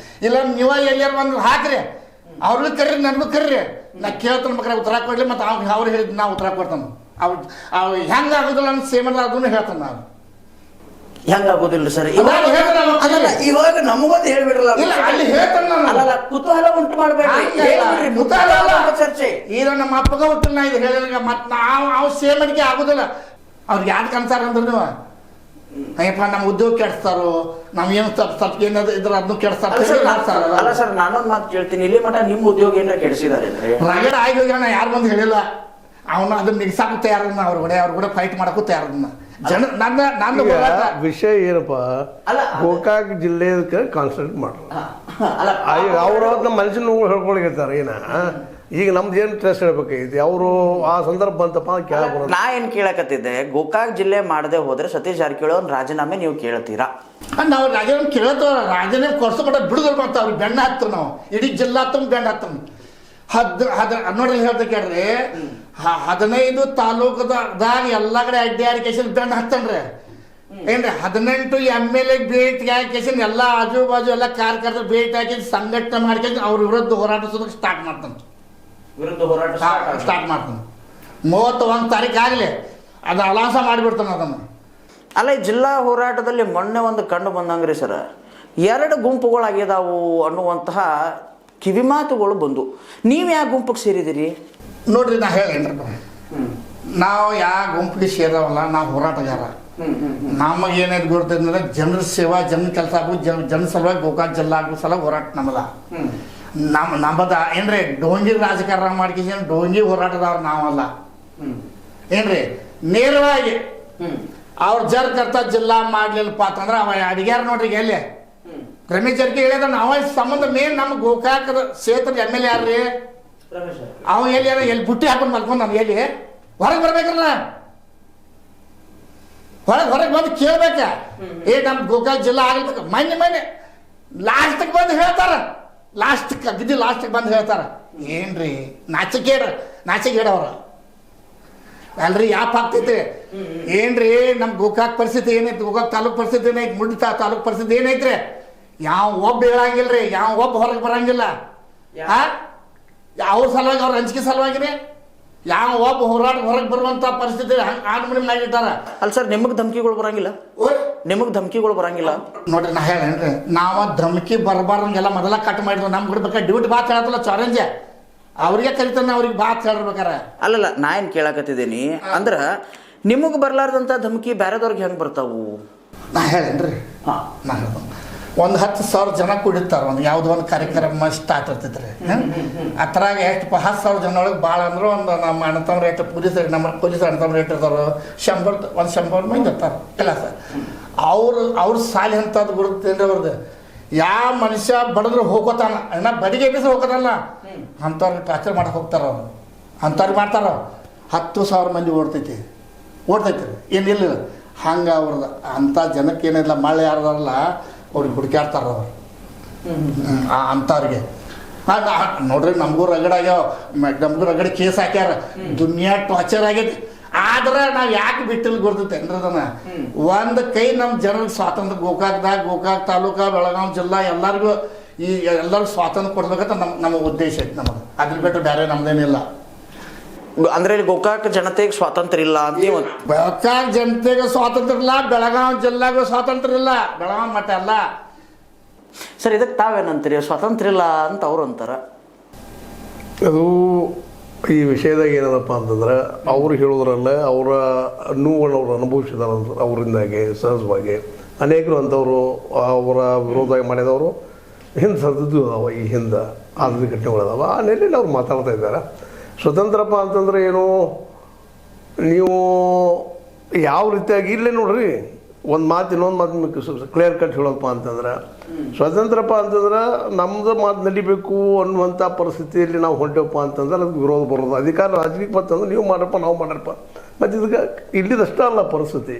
B: ಇಲ್ಲ ನೀವು ಎಲ್ಲಾರು ಒಂದು ಹಾಕ್ರಿ, ಅವ್ರಿಗೂ ಕರ್ರಿ, ನನಗೂ ಕರ್ರಿ. ನಾ ಕೇಳ್ತಾನೆ ಬೇಕಾದ್ರೆ ಉತ್ತರ ಕೊಡ್ಲಿ, ಮತ್ತು ಅವ್ರು ಹೇಳಿದ್ ನಾವು ಉತ್ತರ ಕೊಡ್ತಾನೆ. ಅವ್ ಹೆಂಗೆ ಆಗೋದಿಲ್ಲ ಅಂತ ಸೇಮ್ ಅದನ್ನು ಹೇಳ್ತಾನೆ ನಾನು.
A: ಹೆಂಗಾಗೋದಿಲ್ಲ ಸರ್? ಇವಾಗ ನಮಗೊಂದು ಹೇಳ್ಬಿಡ್ರಲ್ಲ,
B: ಅಲ್ಲಿ ಹೇಳ್ತಾನೆ
A: ಅಲ್ಲ, ಕುತೂಹಲ ಉಂಟು ಮಾಡ್ಬೇಡ್ರಿ. ಚರ್ಚೆ
B: ಈಗ ನಮ್ಮ ಅಪ್ಪಗ ಹುಟ್ಟಿಲ್ಲ, ನಾ ಇದು ಹೇಳಿದಾಗ ಮತ್ತೆ ನಾವು ಸೇಮ್ ಅಡಿಕೆ ಆಗೋದಿಲ್ಲ. ಅವ್ರಿಗೆ ಯಾಕೆ ಅನ್ಸಾರ ಅಂದ್ರೆ ನೀವು ಅಯ್ಯಪ್ಪ ನಮ್ಮ ಉದ್ಯೋಗ ಕೆಡಿಸ್ತಾರೋ, ನಾವೇನು ಸ್ವಲ್ಪ ಏನಾದ್ರು ಇದ್ರ ಅದನ್ನು ಕೆಡಿಸ್ತಾರ.
A: ಅಲ್ಲ ಸರ್, ನಾನೊಂದು ಮಾತು ಕೇಳ್ತೀನಿ, ಇಲ್ಲಿ ಮಟ್ಟ ನಿಮ್ಮ ಉದ್ಯೋಗ ಏನಾರ ಕೆಡಿಸಿದಾರೆ?
B: ರಗಡ ಆಗಿ ಹೋಗ್ಯಾನ, ಯಾರು ಬಂದು ಹೇಳಿಲ್ಲ. ಅವನು ಅದನ್ನ ನಿಗ್ಸಾಕು ತಯಾರನ್ನ, ಅವ್ರ ಕೂಡ ಫೈಟ್ ಮಾಡಕ್ಕೂ ತಯಾರನ್ನ. ನನ್ನ
C: ವಿಷಯ ಏನಪ್ಪ, ಗೋಕಾಕ್ ಜಿಲ್ಲೆ ಕಾನ್ಸಂಟ್ರೇಟ್ ಮಾಡ್ರ. ಅವ್ರ ನಮ್ಮ ಮನುಷ್ಯನ ಹೇಳ್ಕೊಳಗತ್ತಾರ ಏನ ಈಗ ನಮ್ದು ಏನು ಟ್ರೆಸ್ಟ್ ಹೇಳ್ಬೇಕಾಗೈತಿ ಅವರು ಆ ಸಂದರ್ಭ ಬಂತಪ್ಪ ಕೇಳಬಾರ.
A: ನಾ ಏನು ಕೇಳಕತ್ತಿದ್ದೆ, ಗೋಕಾಕ್ ಜಿಲ್ಲೆ ಮಾಡದೆ ಹೋದ್ರೆ ಸತೀಶ್ ಜಾರಕಿಹೊಳಿ ಅವ್ರ ರಾಜೀನಾಮೆ ನೀವು ಕೇಳ್ತೀರಾ?
B: ನಾವು ರಾಜೀನಾಮೆ ಕೇಳ್ತೇವೆ, ರಾಜೀನಾಮೆ ಕೊಡ್ಸೋ ಬಿಡುಗಡೆ ಮಾಡ್ತಾವ, ಅವ್ರಿಗೆ ಬೆಣ್ಣ ಹಾಕ್ತೇವೆ ನಾವು, ಇಡೀ ಜಿಲ್ಲಾ ತುಂಬ ಬೆಣ್ಣ ಹಾಕ್ತೇವೆ. ನೋಡ್ರಿ ಹೇಳ್ದೆ ಕೇಳ್ರಿ, 15 ತಾಲೂಕದಾಗ ಎಲ್ಲ ಕಡೆ ಅಡ್ಡಾಡಿಕೇಶನ್ ಬೆಣ್ಣ ಹಾಕ್ತಾನ್ರಿ ಏನ್ರಿ. 18 MLA ಭೇಟಿ ಹಾಕಿಸಿನ್ ಎಲ್ಲ ಆಜು ಬಾಜು ಎಲ್ಲ ಕಾರ್ಯಕರ್ತರು ಭೇಟಿ ಹಾಕಿ ಸಂಘಟನೆ ಮಾಡ್ಕೊಂಡು ಅವ್ರ ವಿರುದ್ಧ ಹೋರಾಡಿಸೋದಕ್ಕೆ ಸ್ಟಾರ್ಟ್ ಮಾಡ್ತಾನೆ. ಸ್ಟಾರ್ಟ್ ಮಾಡ್ತಾನೆ 31 ತಾರೀಕು ಆಗಲಿ ಅದು ಅಲಾಸ ಮಾಡಿಬಿಡ್ತಾನೆ ಅದನ್ನು.
A: ಅಲ್ಲ, ಈ ಜಿಲ್ಲಾ ಹೋರಾಟದಲ್ಲಿ ಮೊನ್ನೆ ಒಂದು ಕಂಡು ಬಂದಂಗ್ರಿ ಸರ್, 2 ಗುಂಪುಗಳಾಗಿದಾವು ಅನ್ನುವಂತಹ ಕಿವಿಮಾತುಗಳು ಬಂದು, ನೀವು ಯಾವ ಗುಂಪಿಗೆ ಸೇರಿದಿರಿ?
B: ನೋಡ್ರಿ ನಾ ಹೇಳೇನ್ರಿ, ನಾವು ಯಾವ ಗುಂಪಿಗೆ ಸೇರವಲ್ಲ, ನಾವು ಹೋರಾಟಗಾರ. ನಮಗೆ ಏನಾದ್ರು ಗೊತ್ತಿದ್ರೆ ಜನರ ಸೇವಾ, ಜನ ಕೆಲಸ ಆಗೋದು, ಜನ ಸಲುವಾಗಿ ಗೋಕಾಕ್ ಜಿಲ್ಲಾ ಆಗೋ ಸಲ ಹೋರಾಟ ನಮ್ಮದ. ನಮ್ಮದ ಏನ್ರಿ ಡೋಂಗಿ ರಾಜಕಾರಣ ಮಾಡ್ಕೊಂಡು ಡೋಂಗಿ ಹೋರಾಟದವ್ರು ನಾವಲ್ಲ ಏನ್ರಿ. ನೇರವಾಗಿ ಅವ್ರ ಜರ್ಕರ್ತ ಜಿಲ್ಲಾ ಮಾಡ್ಲಿಲ್ಲಪ್ಪ ಅಂತಂದ್ರೆ ಅವ ಅಡಿಗ್ಯಾರ ನೋಡ್ರಿ ಎಲ್ಲಿ ರಮೇಶ್ ಜಾರಕಿಹೊಳಿ ಹೇಳಿದ ನಾವ ಸಂಬಂಧ ಮೇನ್ ನಮ್ಮ ಗೋಕಾಕದ ಕ್ಷೇತ್ರದ MLA ಯಾರ್ರಿ? ಅವ ಎಲ್ಲಿ ಬುಟ್ಟಿ ಹಾಕೊಂಡು ಮಲ್ಕೊಂಡ್ ನಾನು ಎಲ್ಲಿ ಹೊರಗೆ ಬರ್ಬೇಕಲ್ಲ, ಹೊರಗೆ ಬಂದು ಕೇಳ್ಬೇಕ, ನಮ್ಮ ಗೋಕಾಕ್ ಜಿಲ್ಲಾ ಆಗ್ಬೇಕು. ಮೊನ್ನೆ ಲಾಸ್ಟಿಗೆ ಬಂದು ಹೇಳ್ತಾರ, ಲಾಸ್ಟಿಗೆ ಬಂದು ಹೇಳ್ತಾರ ಏನ್ರಿ ನಾಚಿಕೇಡವ್ರ ಅಲ್ರಿ. ಯಾಪ್ ಆಗ್ತೈತಿ ಏನ್ರಿ, ನಮ್ಮ ಗೋಕಾಕ್ ಪರಿಸ್ಥಿತಿ ಏನೈತಿ, ಗೋಕಾಕ್ ತಾಲೂಕ್ ಪರಿಸ್ಥಿತಿ ಏನೈತಿ, ಮುಡ್ಡಿ ತಾಲೂಕ್ ಪರಿಸ್ಥಿತಿ ಏನೈತ್ರಿ, ಯಾವ ಒಬ್ಬ ಹೇಳಂಗಿಲ್ರಿ, ಯಾವ ಒಬ್ಬ ಹೊರಗೆ ಬರಂಗಿಲ್ಲ. ಅವ್ರ ಸಲುವಾಗಿ, ಅವ್ರ ಹಂಚಿಕೆ ಸಲುವಾಗಿರಿ ಯಾವ ಒಬ್ಬ ಹೋರಾಟ ಹೊರಗೆ ಬರುವಂತ ಪರಿಸ್ಥಿತಿ ಆಡ್ಮಣಿ ಮಾಡಿರ್ತಾರ.
A: ಅಲ್ಲ ಸರ್, ನಿಮಗೆ ಧಮಕಿಗಳು ಬರಂಗಿಲ್ಲ? ನಿಮಗೆ ಧಮಕಿಗಳು ಬರಂಗಿಲ್ಲ?
B: ನೋಡ್ರಿ ನಾ ಹೇಳೇನ್ರಿ, ನಾವು ಧಮಕಿ ಬರಬಾರ್ದಂಗೆಲ್ಲ ಮೊದಲ ಕಟ್ ಮಾಡಿದ್ವಿ. ನಮ್ಗೆ ಬೇಕಾದ್ರೆ ಡ್ಯೂಟಿ ಬಾತ್ ಹೇಳತ್ತಲ್ಲ ಚಾಲೆಂಜ್, ಅವ್ರಿಗೆ ಕರಿತಾನೆ, ಅವ್ರಿಗೆ ಬಾತ್ ಹೇಳಿರ್ಬೇಕಾರ.
A: ಅಲ್ಲಲ್ಲ, ನಾ ಏನು ಕೇಳಕತ್ತಿದ್ದೀನಿ ಅಂದ್ರೆ, ನಿಮಗೆ ಬರ್ಲಾರ್ದಂಥ ಧಮಕಿ ಬೇರೆದವ್ರಿಗೆ ಹೆಂಗೆ ಬರ್ತಾವು?
B: ನಾ ಹೇಳೇನ್ರಿ, ನಾ ಹೇಳ್ದು ಒಂದು 10,000 ಜನ ಕೂಡಿರ್ತಾರ, ಒಂದು ಯಾವುದೋ ಒಂದು ಕಾರ್ಯಕ್ರಮ ಸ್ಟಾರ್ಟ್ ಇರ್ತೈತ್ರಿ. ಅದ್ರಾಗ ಎಷ್ಟು 10,000 ಜನ ಒಳಗೆ ಭಾಳ ಅಂದ್ರೆ ಒಂದು ನಮ್ಮ ಅಣ್ಣತಮ್ಮ ರೇಟ್ ನಮ್ಮ ಪೊಲೀಸ್ ಅಣ್ಣತಮ್ಮ ರೇಟ್ ಇರ್ತಾರೋ 100 ಮಂದಿ ಇರ್ತಾರೆ ಇಲ್ಲ ಸರ್. ಅವ್ರ ಸಾಲಿ ಅಂತದ್ದು ಗುರುತೇನ್ರಿ ಅವ್ರದ್ದು. ಯಾವ ಮನುಷ್ಯ ಬಡದ್ರು ಹೋಗೋತಾನ, ಅಣ್ಣ ಬಡಿಗೆ ಎಬ್ಬಿಸಿ ಹೋಗೋದಲ್ಲ, ಅಂಥವ್ರಿಗೆ ಟಾರ್ಚರ್ ಮಾಡಕ್ಕೆ ಹೋಗ್ತಾರ ಅವ್ರು, ಅಂಥವ್ರಿಗೆ ಮಾಡ್ತಾರ. 10,000 ಮಂದಿ ಓಡ್ತೈತಿ ಏನಿಲ್ಲ ಹಂಗೆ ಅವ್ರದ್ದು. ಅಂಥ ಜನಕ್ಕೆ ಏನಿಲ್ಲ, ಮಳೆ ಯಾರದಾರಲ್ಲ ಅವ್ರಿಗೆ ಹುಡುಕ್ಯಾಡ್ತಾರ ಅವ್ರು ಅಂಥವ್ರಿಗೆ. ನೋಡ್ರಿ ನಮಗೂ ರಗಡೆ ಕೇಸ್ ಹಾಕ್ಯಾರ, ದುನಿಯಾ ಟಾರ್ಚರ್ ಆಗೈತಿ. ಆದ್ರೆ ನಾವು ಯಾಕೆ ಬಿಟ್ಟಿಲ್ಲ ಗೊತ್ತೈತೆ ಅಂದ್ರೆ ಅದನ್ನ ಒಂದು ಕೈ ನಮ್ಮ ಜನರಿಗೆ ಸ್ವಾತಂತ್ರ್ಯ ಗೋಕಾಕ್ ತಾಲೂಕ ಬೆಳಗಾವಿ ಜಿಲ್ಲಾ ಎಲ್ಲರಿಗೂ ಎಲ್ಲರಿಗೂ ಸ್ವಾತಂತ್ರ್ಯ ಕೊಡ್ಬೇಕಂತ ನಮ್ಮ ಉದ್ದೇಶ ಐತಿ ನಮಗೆ. ಅದ್ರ ಬಿಟ್ಟು ಬೇರೆ ನಮ್ದೇನಿಲ್ಲ.
A: ಅಂದ್ರೆ ಗೋಕಾಕ್ ಜನತೆಗೆ ಸ್ವಾತಂತ್ರ್ಯ ಇಲ್ಲ ಅಂತ?
B: ಗೋಕಾಕ್ ಜನತೆಗೆ ಸ್ವಾತಂತ್ರ್ಯ ಇಲ್ಲ, ಬೆಳಗಾವಿ ಜಿಲ್ಲಾಗೂ ಸ್ವಾತಂತ್ರ್ಯ ಇಲ್ಲ, ಬೆಳಗಾವಿ ಮಟ್ಟ ಅಲ್ಲ
A: ಸರ್. ಇದಕ್ಕೆ ತಾವೇನಂತೀರಿ? ಸ್ವಾತಂತ್ರ್ಯ ಇಲ್ಲ ಅಂತ ಅವ್ರು ಅಂತಾರ.
C: ಅದು ಈ ವಿಷಯದಾಗ ಏನದಪ್ಪ ಅಂತಂದ್ರೆ, ಅವ್ರು ಹೇಳೋದ್ರಲ್ಲ ಅವರ ನೋವನ್ನು ಅವ್ರು ಅನುಭವಿಸಿದಾರ ಅವರಿಂದಾಗಿ ಸಹಜವಾಗಿ ಅನೇಕರು ಅಂಥವರು ಅವರ ವಿರೋಧ ಮಾಡಿದವರು ಹಿಂದೆ ಸದ್ದು ಅದಾವ, ಈ ಹಿಂದೆ ಆದ ಘಟನೆಗಳದಾವ. ಆ ನೆಲೆಯಲ್ಲಿ ಅವ್ರು ಮಾತಾಡ್ತಾ ಇದ್ದಾರೆ. ಸ್ವತಂತ್ರಪ್ಪ ಅಂತಂದ್ರೆ ಏನು, ನೀವು ಯಾವ ರೀತಿಯಾಗಿ ಇಲ್ಲೇ ನೋಡ್ರಿ, ಒಂದು ಮಾತು ಇನ್ನೊಂದು ಮಾತು ಕ್ಲಿಯರ್ ಕಟ್ ಹೇಳೋದಪ್ಪ ಅಂತಂದ್ರೆ, ಸ್ವತಂತ್ರಪ್ಪ ಅಂತಂದ್ರೆ ನಮ್ಮದು ಮಾತು ನಡಿಬೇಕು ಅನ್ನುವಂಥ ಪರಿಸ್ಥಿತಿಯಲ್ಲಿ ನಾವು ಹೊಂಟೇವಪ್ಪ ಅಂತಂದ್ರೆ ಅದಕ್ಕೆ ವಿರೋಧ ಬರೋದು. ಅಧಿಕಾರ ರಾಜಕೀಯಕ್ಕೆ ಬಂತಂದ್ರೆ ನೀವು ಮಾಡ್ರಪ್ಪ, ನಾವು ಮಾಡ್ರಪ್ಪ. ಮತ್ತು ಇದಕ್ಕೆ ಇಲ್ಲಿದಷ್ಟೇ ಅಲ್ಲ ಪರಿಸ್ಥಿತಿ.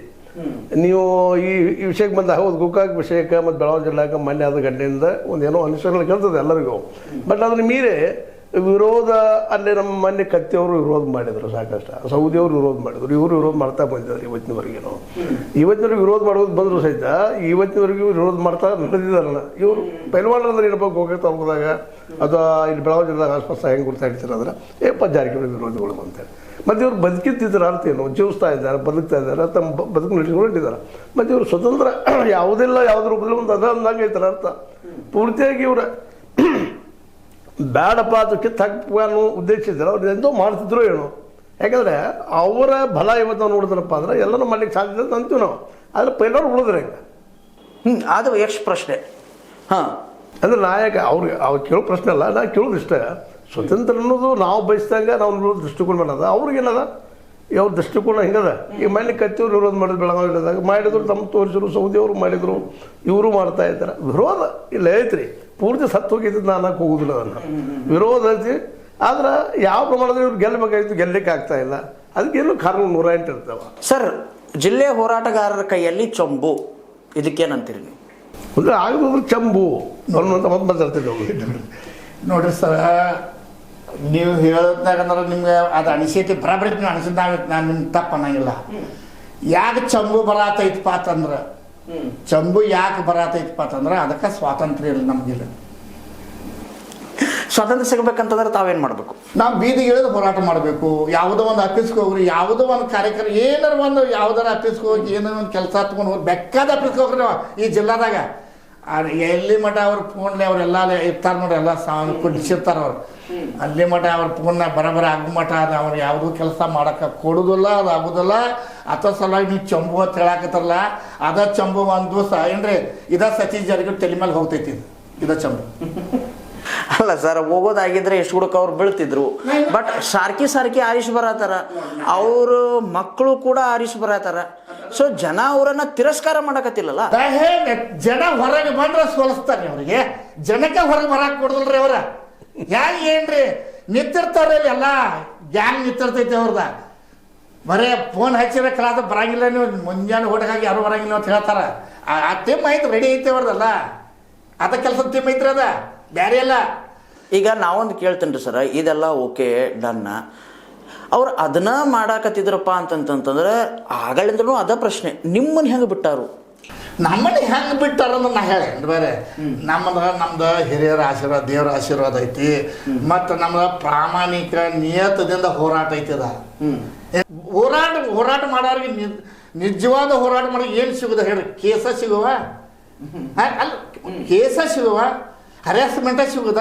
C: ನೀವು ಈ ವಿಷಯಕ್ಕೆ ಬಂದ ಹೌದು, ಗೋಕಾಕ್ ವಿಷಯಕ್ಕೆ ಮತ್ತು ಬೆಳಗಾವಿ ಜಿಲ್ಲಾಕ್ಕೆ ಮೊನ್ನೆ ಆದ ಘಟನೆಯಿಂದ ಒಂದೇನೋ ಅನುಸರಣೆ ಕೇಳ್ತದೆ ಎಲ್ಲರಿಗೂ. ಬಟ್ ಅದನ್ನ ಮೀರಿ ವಿರೋಧ ಅಲ್ಲೇ ನಮ್ಮ ಮೊನ್ನೆ ಕತ್ತಿಯವರು ವಿರೋಧ ಮಾಡಿದ್ರು, ಸಾಕಷ್ಟು ಸೌದಿಯವರು ವಿರೋಧ ಮಾಡಿದ್ರು, ಇವರು ವಿರೋಧ ಮಾಡ್ತಾ ಬಂದಿದ್ದಾರೆ ಇವತ್ತಿನವರೆಗೇನು. ಇವತ್ತಿನವರೆಗೆ ವಿರೋಧ ಮಾಡೋದು ಬಂದರೂ ಸಹಿತ ಇವತ್ತಿನವರೆಗೂ ವಿರೋಧ ಮಾಡ್ತಾ ನಡೆದಿದ್ದಾರಲ್ಲ ಇವರು. ಪೈಲ್ವಾನಂದ್ರೆ ಏನಪ್ಪ ಗೋಕಾಕ್ ತಾಲೂಕದಾಗ ಅಥವಾ ಇಲ್ಲಿ ಬೆಳಗಾವಿ ಜಿಲ್ಲಾದಾಗ ಆಸ್ಪಾಸ ಹೆಂಗೆ ಗುರ್ತಾ ಇಡ್ತಾರೆ ಅಂದ್ರೆ ಜಾರಕಿಹೊಳಿ ವಿರೋಧಿಗಳು ಅಂತೇಳಿ. ಮತ್ತು ಇವರು ಬದುಕಿದ್ದಿದ್ದಾರೆ ಅರ್ಥ ಏನು, ಜೀವಿಸ್ತಾ ಇದ್ದಾರೆ, ಬದುಕ್ತಾ ಇದ್ದಾರೆ, ತಮ್ಮ ಬದುಕು ನಡೆಸಿಕೊಂಡಿದ್ದಾರೆ. ಮತ್ತು ಇವರು ಸ್ವತಂತ್ರ ಯಾವುದಿಲ್ಲ, ಯಾವುದ್ರ ರೂಪದಲ್ಲಿ ಒಂದು ಅಂದಾಗೈತಾರೆ ಅರ್ಥ. ಪೂರ್ತಿಯಾಗಿ ಇವರ ಬೇಡಪ್ಪ ಅದು ಕಿತ್ತು ಹಾಕುವ ಅನ್ನೋ ಉದ್ದೇಶಿಸಿದ್ರೆ ಅವ್ರು ಎಂತೋ ಮಾಡ್ತಿದ್ರು ಏನೋ. ಯಾಕಂದರೆ ಅವರ ಬಲ ಇವತ್ತು ನಾವು ನೋಡಿದ್ರಪ್ಪ ಅಂದ್ರೆ ಎಲ್ಲನೂ ಮಾಡ್ಲಿಕ್ಕೆ ಸಾಧ್ಯತೆ ಅಂತೀವಿ ನಾವು. ಆದರೆ ಪೈಲವ್ರು ಉಳಿದ್ರೆ ಹೆಂಗೆ?
A: ಅದು ಎಷ್ಟು ಪ್ರಶ್ನೆ. ಹಾಂ,
C: ಅಂದರೆ ನಾಯಕ ಅವ್ರು ಕೇಳೋ ಪ್ರಶ್ನೆ ಅಲ್ಲ, ನಾ ಕೇಳೋದು ಇಷ್ಟ. ಸ್ವತಂತ್ರ ಅನ್ನೋದು ನಾವು ಬಯಸಿದಂಗೆ ನಾವು ದೃಷ್ಟಿಕೋನ ಮಾಡೋದು. ಅವ್ರಿಗೇನದ ಅವ್ರ ದೃಷ್ಟಿಕೋನ ಹಿಂಗದ. ಈ ಮೊನ್ನೆ ಕತ್ತಿಯವ್ರು ವಿರೋಧ ಮಾಡಿದ್ರು, ಬೆಳಗಾವಿ ಜಿಲ್ಲೆದಾಗ ಮಾಡಿದ್ರು, ತಮ್ಮ ತೋರಿಸಿದ್ರು, ಸೌದಿಯವರು ಮಾಡಿದರು, ಇವರು ಮಾಡ್ತಾ ಇದ್ದಾರೆ. ವಿರೋಧ ಇಲ್ಲ ಐತ್ರಿ, ಪೂರ್ತಿ ಸತ್ತು ಹೋಗಿದ್ದು ನಾನು ಹೋಗುದಿಲ್ಲ. ಅದನ್ನು ವಿರೋಧ ಐತಿ, ಆದ್ರೆ ಯಾವ ಪ್ರಮಾಣದಲ್ಲಿ ಇವ್ರು ಗೆಲ್ಲಬೇಕಾಗಿತ್ತು ಗೆಲ್ಲಕ್ಕೆ ಆಗ್ತಾ ಇಲ್ಲ. ಅದಕ್ಕೇನು ಕಾರಣ 108 ಇರ್ತಾವ.
A: ಸರ್, ಜಿಲ್ಲೆ ಹೋರಾಟಗಾರರ ಕೈಯಲ್ಲಿ ಚೊಂಬು, ಇದಕ್ಕೇನಂತೀರಿ ನೀವು?
C: ಅಂದ್ರೆ ಆಗೋದ್ರೆ ಚಂಬು ಅನ್ನುವಂಥ ಮತ್ತೆ ಮಾತಾಡ್ತಿದ್ದೆ ಅವ್ರು.
B: ನೋಡ್ರಿ ಸರ್, ನೀವು ಹೇಳೋದ್ನಾಗಂದ್ರೆ ನಿಮ್ಗೆ ಅದು ಅನಿಸೈತಿ ಬರಾಬರಿ ಅನಿಸಿದ ನಾನು ನಿಮ್ಗೆ ತಪ್ಪು ಅನ್ನಂಗಿಲ್ಲ. ಯಾಕೆ ಚಂಬು ಬರತೈತಪ್ಪ ಅಂತಂದ್ರೆ ಚಂಬು ಯಾಕೆ ಬರತೈತಪ್ಪ ಅಂತಂದ್ರೆ ಅದಕ್ಕೆ ಸ್ವಾತಂತ್ರ್ಯ ಇಲ್ಲ ನಮಗಿಲ್ಲ.
A: ಸ್ವಾತಂತ್ರ್ಯ ಸಿಗಬೇಕಂತಂದ್ರೆ ತಾವೇನು ಮಾಡಬೇಕು?
B: ನಾವು ಬೀದಿಗೆ ಇಳಿದು ಹೋರಾಟ ಮಾಡಬೇಕು. ಯಾವುದೋ ಒಂದು ಆಫೀಸ್ಗೆ ಹೋಗ್ರಿ, ಯಾವುದೋ ಒಂದು ಕಾರ್ಯಕ್ರಮ ಏನಾರ ಒಂದು ಯಾವ್ದಾರ ಆಫೀಸ್ಗೆ ಹೋಗಿ ಏನೋ ಒಂದು ಕೆಲಸ ಹತ್ಕೊಂಡು ಹೋಗಿ ಬೇಕಾದ ಆಫೀಸ್ಗೆ ಹೋಗ್ರಿ. ಈ ಜಿಲ್ಲಾದಾಗ ಎಲ್ಲಿ ಮಠ ಅವ್ರ ಫೋನ್ಲಿ ಅವರೆಲ್ಲ ಇರ್ತಾರೆ ನೋಡಿ, ಎಲ್ಲ ಕುಡಿಸಿರ್ತಾರೆ ಅವ್ರು. ಅಲ್ಲಿ ಮಠ ಅವ್ರ ಫೋನ್ನ ಬರಬರ ಆಗೋ ಮಠ ಅದು ಅವ್ರು ಯಾವುದೂ ಕೆಲಸ ಮಾಡೋಕೆ ಕೊಡೋದಿಲ್ಲ, ಅದು ಆಗೋದಿಲ್ಲ. ಅಥ ಸಲುವಾಗಿ ನೀವು ಚಂಬು ಅಂತ ಹೇಳಾಕತ್ತಾರಲ್ಲ, ಅದ ಚಂಬು ಒಂದು ದಿವಸ ಏನ್ರಿ ಇದ ಸತೀಶ್ ಜಾರಕಿಹೊಳಿ ತಲೆ ಮೇಲೆ ಹೋಗ್ತೈತಿ, ಇದ ಚಂಬು.
A: ಅಲ್ಲ ಸರ್, ಹೋಗೋದಾಗಿದ್ರೆ ಎಷ್ಟು ಹುಡುಕ ಅವ್ರು ಬೀಳ್ತಿದ್ರು. ಬಟ್ ಸಾರ್ಕಿ ಆರಿಸಿ ಬರತ್ತಾರ, ಅವ್ರ ಮಕ್ಕಳು ಕೂಡ ಆರಿಸಿ ಬರತ್ತಾರ. ಸೊ ಜನ ಅವರನ್ನ ತಿರಸ್ಕಾರ ಮಾಡಕತ್ತಿಲ್ಲಲ್ಲ.
B: ಜನ ಹೊರಗೆ ಬಂದ್ರೆ ಸೋಲಿಸ್ತಾರೆ ಅವ್ರಿಗೆ, ಜನಕ್ಕೆ ಹೊರಗೆ ಬರಕ್ ಕೊಡದಲ್ರಿ ಅವ್ರ. ಯಾಕೆ ಏನ್ರಿ ನಿಂತಿರ್ತಾರ ಎಲ್ಲ ಗ್ಯಾಂಗ್ ನಿಂತಿರ್ತೈತಿ ಅವ್ರದ. ಬರೇ ಫೋನ್ ಹಚ್ಚಿರ ಕ್ಲಾಸ್ ಬರಂಗಿಲ್ಲ, ನೀವು ಮುಂಜಾನೆ ಊಟಕ್ಕಾಗಿ ಯಾರು ಬರಂಗಿಲ್ಲ ಅಂತ ಹೇಳ್ತಾರ. ಆ ಟೀಮ್ ಐತೆ, ರೆಡಿ ಐತೆ ಅವ್ರದಲ್ಲ, ಅದ ಕೆಲಸ ಟೀಮ್ ಐತ್ರಿ, ಅದ ಬೇರೆ ಎಲ್ಲ.
A: ಈಗ ನಾವೊಂದು ಕೇಳ್ತೇನೆ ರೀ ಸರ್, ಇದೆಲ್ಲ ಓಕೆ ಡನ್ನ, ಅವ್ರು ಅದನ್ನ ಮಾಡಾಕತ್ತಿದ್ರಪ್ಪ ಅಂತಂತಂದ್ರೆ ಆಗಳಿಂದನೂ ಅದ ಪ್ರಶ್ನೆ, ನಿಮ್ಮನ್ನು ಹೆಂಗೆ ಬಿಟ್ಟಾರು?
B: ನಮ್ಮನ್ನ ಹೆಂಗೆ ಬಿಟ್ಟಾರ ಅಂದ್ರೆ ನಾ ಹೇಳಿ ಬೇರೆ. ನಮ್ದು ಹಿರಿಯರ ಆಶೀರ್ವಾದ, ದೇವರ ಆಶೀರ್ವಾದ ಐತಿ, ಮತ್ತು ನಮ್ದು ಪ್ರಾಮಾಣಿಕ ನಿಯತದಿಂದ ಹೋರಾಟ ಐತಿ. ಅದ ಹೋರಾಟ ಮಾಡೋರಿಗೆ ನಿಜವಾದ ಹೋರಾಟ ಮಾಡಿ ಏನು ಸಿಗುದ ಹೇಳಿ? ಕೇಸ ಸಿಗುವ? ಅಲ್ಲ, ಕೇಸ ಸಿಗುವ? ಹರಾಸ್ಮೆಂಟ ಸಿಗುದ?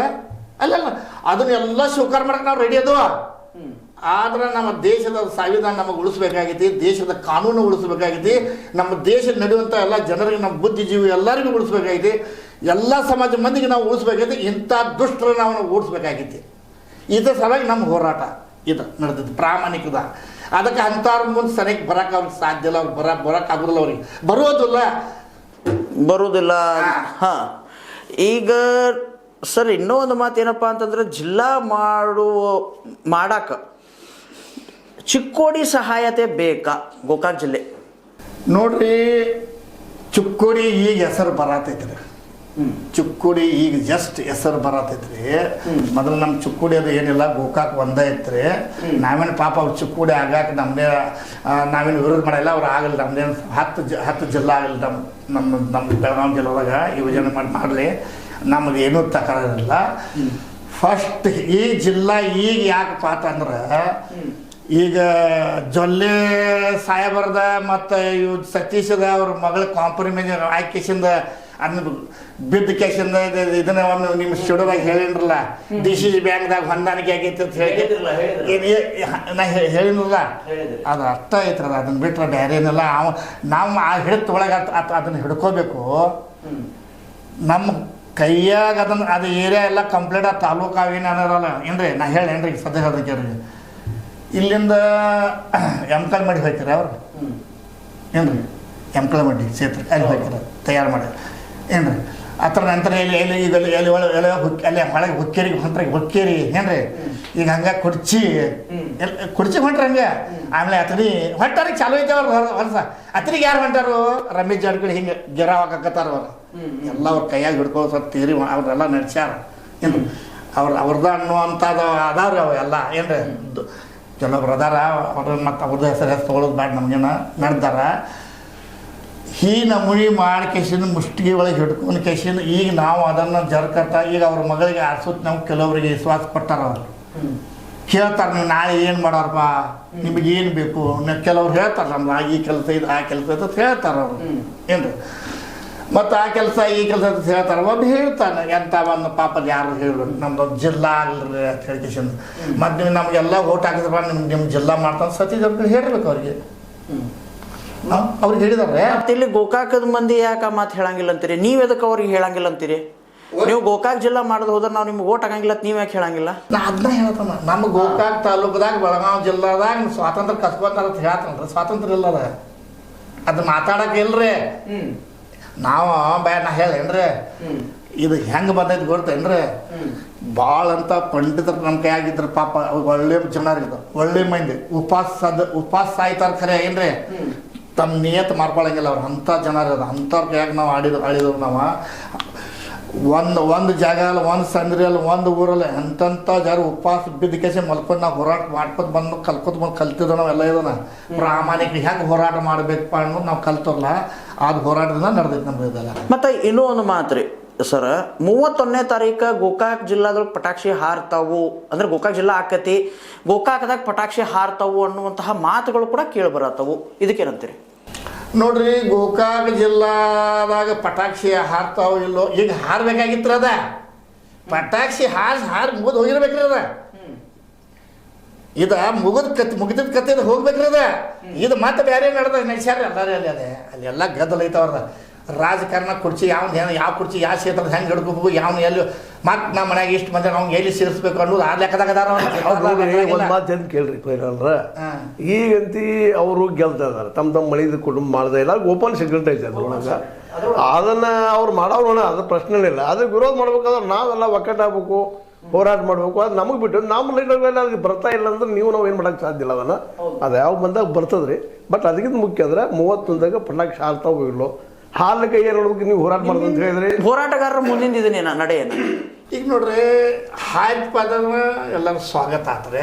B: ಅಲ್ಲಲ್ಲ, ಅದನ್ನೆಲ್ಲ ಸ್ವೀಕಾರ ಮಾಡಕ್ಕೆ ನಾವು ರೆಡಿ ಅದು. ಆದ್ರೆ ನಮ್ಮ ದೇಶದ ಸಂವಿಧಾನ ನಮಗೆ ಉಳಿಸ್ಬೇಕಾಗೈತಿ, ದೇಶದ ಕಾನೂನು ಉಳಿಸ್ಬೇಕಾಗೈತಿ, ನಮ್ಮ ದೇಶದಲ್ಲಿ ನಡೆಯುವಂಥ ಎಲ್ಲ ಜನರಿಗೆ, ನಮ್ಮ ಬುದ್ಧಿಜೀವಿ ಎಲ್ಲರಿಗೂ ಉಳಿಸ್ಬೇಕಾಗೈತಿ, ಎಲ್ಲ ಸಮಾಜ ಮಂದಿಗೆ ನಾವು ಉಳಿಸ್ಬೇಕಾಗೈತಿ. ಇಂಥ ದುಷ್ಟರ ನಾವು ಓಡಿಸ್ಬೇಕಾಗೈತಿ. ಇದ್ರ ಸಲುವಾಗಿ ನಮ್ಮ ಹೋರಾಟ ಇದು ನಡೆದೈತಿ, ಪ್ರಾಮಾಣಿಕದ. ಅದಕ್ಕೆ ಅಂಥವ್ರ ಮುಂದೆ ಸರಿಯಾಗಿ ಬರೋಕೆ ಅವ್ರಿಗೆ ಸಾಧ್ಯ ಇಲ್ಲ. ಅವ್ರು ಬರೋಕೆ ಆಗೋದಿಲ್ಲ, ಅವ್ರಿಗೆ
A: ಬರೋದಿಲ್ಲ. ಹಾಂ, ಈಗ ಸರ್ ಇನ್ನೂ ಒಂದು ಮಾತು ಏನಪ್ಪ ಅಂತಂದ್ರೆ, ಜಿಲ್ಲಾ ಮಾಡಾಕ ಚಿಕ್ಕೋಡಿ ಸಹಾಯತೆ ಬೇಕಾ ಗೋಕಾಕ್ ಜಿಲ್ಲೆ?
B: ನೋಡ್ರಿ, ಚಿಕ್ಕೋಡಿ ಈಗ ಹೆಸರು ಬರತೈತ್ರಿ. ಚಿಕ್ಕೋಡಿ ಈಗ ಜಸ್ಟ್ ಹೆಸರು ಬರತೈತ್ರಿ. ಮೊದಲು ನಮ್ಮ ಚಿಕ್ಕೋಡಿ ಅದು ಏನಿಲ್ಲ, ಗೋಕಾಕ್ ಒಂದೇ ಐತ್ರಿ. ನಾವೇನು ಪಾಪ ಅವ್ರು ಚಿಕ್ಕೋಡಿ ಆಗಾಕ ನಾವೇನು ವಿರೋಧ ಮಾಡಿಲ್ಲ, ಅವ್ರು ಆಗಲ್ಲ. ನಮ್ದೇನು 10 ಜಿಲ್ಲಾ ಆಗಲ್ಲ. ನಮ್ಮ ಬೆಳಗಾವಿ ಜಿಲ್ಲೆದಾಗ ಯೋಜನೆ ಮಾಡಲಿ, ನಮ್ಮದು ಏನೂ ತಕರಾರಿಲ್ಲ. ಫಸ್ಟ್ ಈ ಜಿಲ್ಲಾ ಈಗ ಯಾಕಪ್ಪ ಅಂತಂದ್ರೆ, ಈಗ ಜೊಲ್ಲೆ ಸಾಹೇಬರದ ಮತ್ತು ಇವ್ ಸತೀಶದ ಅವ್ರ ಮಗಳ ಕಾಂಪ್ರಮೈಸ್ ಆಯ್ಕೆಸಿಂದ ಅದನ್ನ ಬಿದ್ದ ಕೇಸಿಂದ ಇದನ್ನ ಒಮ್ಮೆ ನಿಮ್ಮ ಸ್ಟುಡಿಯೋದಾಗ ಹೇಳಿನ್ರಲ್ಲ, DCG ಬ್ಯಾಂಕ್ದಾಗ ಹೊಂದಾಣಿಕೆ ಆಗೈತಿ ಅಂತ ಹೇಳಿ ನಾ ಹೇಳಿನಲ್ಲ, ಅದು ಅರ್ಥ ಐತ್ರಲ್ಲ. ಅದನ್ನ ಬಿಟ್ರೆ ಬೇರೆ ಏನಿಲ್ಲ. ನಾವು ಆ ಹಿಡಿತ ಒಳಗೆ ಅದನ್ನು ಹಿಡ್ಕೋಬೇಕು. ನಮ್ಮ ಕೈಯಾಗ ಅದು ಏರಿಯಾ ಎಲ್ಲ ಕಂಪ್ಲೀಟ್ ತಾಲೂಕು ಅವೇನು ಅನ್ನೋರಲ್ಲ ಏನ್ರಿ. ನಾ ಹೇಳೇನ್ರಿ ಸದ್ಯ ಹೇಳ್ದಕ್ಕೆ ಇಲ್ಲಿಂದ ಎಮ್ಕಲ್ ಮಾಡಿ ಹೋಗ್ತಾರೆ ಅವ್ರು ಏನ್ರಿ, ಎಮ್ಕಲ್ ಮಾಡಿ ಸೇತುವೆ ಅಲ್ಲಿ ಹೋಗ್ತಾರೆ ತಯಾರು ಮಾಡಿ ಏನ್ರಿ. ಆ ಥರ ನಂತರ ಅಲ್ಲಿ ಹೊಳಗೆ ಹುಕ್ಕೇರಿಗೆ ಹೊಂಟ್ರಿ, ಹುಕ್ಕೇರಿ ಏನ್ರಿ. ಈಗ ಹಂಗೆ ಕುರ್ಚಿ ಹೊಂಟ್ರಿ ಹಂಗೆ. ಆಮೇಲೆ ಅತನಿ ಹೊಂಟಾರಿಗೆ ಚಾಲು ಐತೆ ಅವ್ರು ಹೊಲಸ. ಅತನಿಗೆ ಯಾರು ಹೊಂಟಾರು? ರಮೇಶ್ ಜಾರಕಿಹೊಳಿ ಹಿಂಗೆ ಗಿರಾವ್ ಹಾಕತ್ತಾರ ಅವ್ರು ಎಲ್ಲ. ಅವ್ರ ಕೈಯಾಗ ಹಿಡ್ಕೋ ಸ್ವಲ್ಪ ತೀರಿ ಅವ್ರೆಲ್ಲ ನಡ್ಸ್ಯಾರ ಏನು, ಅವ್ರದ ಅನ್ನುವಂಥದ್ದು ಅದಾವ್ರಿ ಅವು ಎಲ್ಲ ಏನ್ರಿ. ಕೆಲವೊಬ್ರು ಅದಾರ, ಅವ್ರ ಮತ್ತು ಅವ್ರದ್ದು ಹೆಸರು ತೊಗೊಳೋದು ಬೇಡ, ನಮಗೇನ ನಡೆದಾರ. ಈ ನಮೂನಿ ಮಾಡಿ ಕೇಸಿನ ಮುಷ್ಟಿಗೆ ಒಳಗೆ ಹಿಡ್ಕೊಂಡು ಕೇಸಿನ ಈಗ ನಾವು ಅದನ್ನು ಜರ್ಕತ್ತ ಈಗ ಅವ್ರ ಮಗಳಿಗೆ ಆರ್ಸೋತ್ ನಾವು ಕೆಲವರಿಗೆ ವಿಶ್ವಾಸ ಕೊಟ್ಟಾರ. ಅವ್ರು ಕೇಳ್ತಾರೆ, ನೀವು ನಾಳೆ ಏನು ಮಾಡೋರಪ್ಪ, ನಿಮಗೆ ಏನು ಬೇಕು? ಕೆಲವ್ರು ಹೇಳ್ತಾರೆ, ನಮ್ದು ಈ ಕೆಲಸ ಇದು ಆ ಕೆಲಸ ಇದು ಅಂತ ಹೇಳ್ತಾರೆ ಅವ್ರು ಏನ್ರಿ. ಮತ್ತು ಆ ಕೆಲಸ ಈ ಕೆಲಸ ಅಂತ ಹೇಳ್ತಾರೆ. ಒಬ್ಬ ಹೇಳ್ತಾನೆ, ಎಂಥ ಒಂದು ಪಾಪದ ಯಾರು ಹೇಳ್ಬೇಕು, ನಮ್ದು ಜಿಲ್ಲಾ ಆಗಲ್ರಿ ಅಂತ ಹೇಳಿಕೆಸಿಂದ. ಮತ್ತು ನೀವು ನಮಗೆಲ್ಲ ಓಟ್ ಹಾಕಿದ್ರಪ್ಪ, ನಿಮ್ಮ ಜಿಲ್ಲಾ ಮಾಡ್ತಾನೆ ಸತೀಶ್ ಜಾರಕಿಹೊಳಿ ಹೇಳ್ಬೇಕು ಅವ್ರಿಗೆ. ಅವ್ರಿಗೆ ಹೇಳಿದಾರೆ.
A: ಮತ್ತೆ ಇಲ್ಲಿ ಗೋಕಾಕದ ಮಂದಿ ಯಾಕೆ ಮಾತು ಹೇಳಂಗಿಲ್ಲ ಅಂತೀರಿ? ನೀವು ಎದಕ್ಕೆ ಅವ್ರಿಗೆ ಹೇಳಂಗಿಲ್ಲ ಅಂತೀರಿ? ನೀವು ಗೋಕಾಕ್ ಜಿಲ್ಲಾ ಮಾಡೋದು ಹೋದ್ರೆ ನಾವು ನಿಮ್ಗೆ ಓಟ್ ಆಗಂಗಿಲ್ಲ, ನೀವು ಯಾಕೆ ಹೇಳಂಗಿಲ್ಲ?
B: ನಾ ಅದನ್ನ ಹೇಳ್ತಾನ, ನಮ್ಮ ಗೋಕಾಕ್ ತಾಲೂಕದಾಗ ಬೆಳಗಾವಿ ಜಿಲ್ಲಾದಾಗ ಸ್ವಾತಂತ್ರ್ಯ ಕಸ್ಕೊಂತಾರ ಅಂತ ಹೇಳ್ತಾನಲ್ರಿ. ಸ್ವಾತಂತ್ರ್ಯ ಇಲ್ಲದ ಅದು ಮಾತಾಡಕ್ಕೆ ಇಲ್ರಿ. ನಾವು ನಾ ಹೇಳೇನ್ರಿ, ಇದು ಹೆಂಗೆ ಬಂದೈತೆ ಗೊತ್ತೇನ್ರಿ ಭಾಳ ಅಂತ ಪಂಡಿತರು ನಮ್ಮ ಕೈಯಾಗಿದ್ರು ಪಾಪ ಒಳ್ಳೆ ಜನರು ಇದ್ರು ಒಳ್ಳೆ ಮಂದಿ ಉಪವಾಸ ಸಾಯ್ತಾರ ಖರೆ ಏನ್ರಿ ತಮ್ಮ ನಿಯತ್ ಮಾಡ್ಕೊಳಂಗಿಲ್ಲ ಅವ್ರು ಅಂಥ ಜನರು ಇರೋದು ಅಂಥವ್ರ ಕೈಯಾಗ ನಾವು ಆಡಿದ್ರು ನಾವು ಒಂದು ಜಾಗ ಅಲ್ಲ ಒಂದು ಸಂದ್ರಿಯಲ್ಲಿ ಒಂದು ಊರಲ್ಲಿ ಎಂತೆಂಥ ಜನ ಉಪವಾಸ ಬಿದ್ದ ಕೇಸಿ ಮಲ್ಕೊಂಡು ನಾವು ಹೋರಾಟ ಮಾಡ್ಕೊತ ಬಂದು ಕಲ್ತಿದ್ದೋ ನಾವೆಲ್ಲ ಇದನ್ನ ಪ್ರಾಮಾಣಿಕ ಹೆಂಗೆ ಹೋರಾಟ ಮಾಡಬೇಕಪ್ಪ ಅನ್ನೋದು ನಾವು ಕಲ್ತೋಲ್ಲ ಅದು ಹೋರಾಟದಿಂದ ನಡೆದೈತೆ ನಮ್ದು ಇದೆಲ್ಲ.
A: ಮತ್ತು ಇನ್ನೂ ಒಂದು ಮಾತು ರೀ ಸರ್, 31ನೇ ತಾರೀಕು ಗೋಕಾಕ್ ಜಿಲ್ಲಾದೊಳಗೆ ಪಟಾಕ್ಷಿ ಹಾರ್ತಾವು ಅಂದ್ರೆ ಗೋಕಾಕ್ ಜಿಲ್ಲಾ ಆಕತಿ, ಗೋಕಾಕದಾಗ ಪಟಾಕ್ಷಿ ಹಾರ್ತಾವು ಅನ್ನುವಂತಹ ಮಾತುಗಳು ಕೂಡ ಕೇಳಿ ಬರತ್ತವು. ಇದಕ್ಕೇನಂತೀರಿ?
B: ನೋಡ್ರಿ, ಗೋಕಾಕ್ ಜಿಲ್ಲಾದಾಗ ಪಟಾಕ್ಷಿ ಹಾರ್ತಾವ ಇಲ್ಲೋ, ಈಗ ಹಾರ್ಬೇಕಾಗಿತ್ತು ಅದ ಪಟಾಕ್ಷಿ ಹಾರಿ ಮುಗಿದು ಹೋಗಿರ್ಬೇಕ್ರಿ ಅದ. ಇದ ಮುಗಿದ ಕತ್ತೆ ಹೋಗ್ಬೇಕ್ರಿ ಅದ. ಇದು ಮತ್ತೆ ಬೇರೆ ನಡೆಸ್ಯಾರ ಎಲ್ಲಾರು ಅಲ್ಲೆಲ್ಲ ಗದ್ದಲ ಐತವ್ರದ ರಾಜಕಾರಣ ಕುರ್ಚಿ ಯಾವ ಕುರ್ಚಿ ಯಾವ ಕ್ಷೇತ್ರದ ಹೆಂಗೆ ಹಿಡ್ಕೋಬೇಕು, ಯಾವ್ನು ಎಲ್ಲಿ ಮತ್ತೆ ನಮ್ಮ ಮನ್ಯಾಗ ಇಷ್ಟು ಮಂದಿ ಅವ್ನು ಎಲ್ಲಿ ಸೇರಿಸ್ಬೇಕು ಅನ್ನೋದು ಆ ಲೆಕ್ಕದಾಗ ಅದಾರ.
C: ಒಂದು ಮಾತು ಏನು ಕೇಳ್ರಿ ಪೈರಲ್ರ, ಈಗಂತಿ ಅವರು ಗೆಲ್ತಾ ಇದಾರೆ, ತಮ್ಮ ಮಳಿದ ಕುಟುಂಬ ಮಾಡ್ತಾ ಇಲ್ಲ, ಓಪನ್ ಸೆಕ್ರೆಟ್ ಐತೆ ಅದ್ರೊಳಗೆ. ಅದನ್ನ ಅವ್ರು ಮಾಡೋಣ, ಅದು ಪ್ರಶ್ನೆ ಇಲ್ಲ. ಅದಕ್ಕೆ ವಿರೋಧ ಮಾಡ್ಬೇಕಾದ್ರೆ ನಾವೆಲ್ಲ ಒಕ್ಕಟ್ಟಾಗಬೇಕು, ಹೋರಾಟ ಮಾಡಬೇಕು. ಅದು ನಮಗೆ ಬಿಟ್ಟು ನಮ್ಮ ಲೀಡರ್ಗಳೆಲ್ಲ ಅದಕ್ಕೆ ಬರ್ತಾ ಇಲ್ಲ ಅಂದ್ರೆ ನಾವು ಏನು ಮಾಡೋಕ್ಕೆ ಸಾಧ್ಯ ಇಲ್ಲ. ಅದು ಯಾವ ಬಂದಾಗ ಬರ್ತದ್ರಿ. ಬಟ್ ಅದಕ್ಕಿಂತ ಮುಖ್ಯ ಅಂದ್ರೆ 31ದಾಗ ಪಟಾಕ್ಷಿ ಹಾರ್ತಾವು ಇಲ್ಲೋ, ಹಾಲಕ್ಕೆ ಏನು ನೋಡ್ಬೇಕು ನೀವು ಹೋರಾಟ ಮಾಡೋದು ಅಂತ ಹೇಳಿದ್ರಿ.
A: ಹೋರಾಟಗಾರರ ಮುಂದಿನ ಇದನ್ನೇನ ನಡೆಯೇನ? ಈಗ
B: ನೋಡ್ರಿ, ಹಾಯ್ತು ಪದ ಎಲ್ಲರೂ ಸ್ವಾಗತ ಆತ್ರೆ,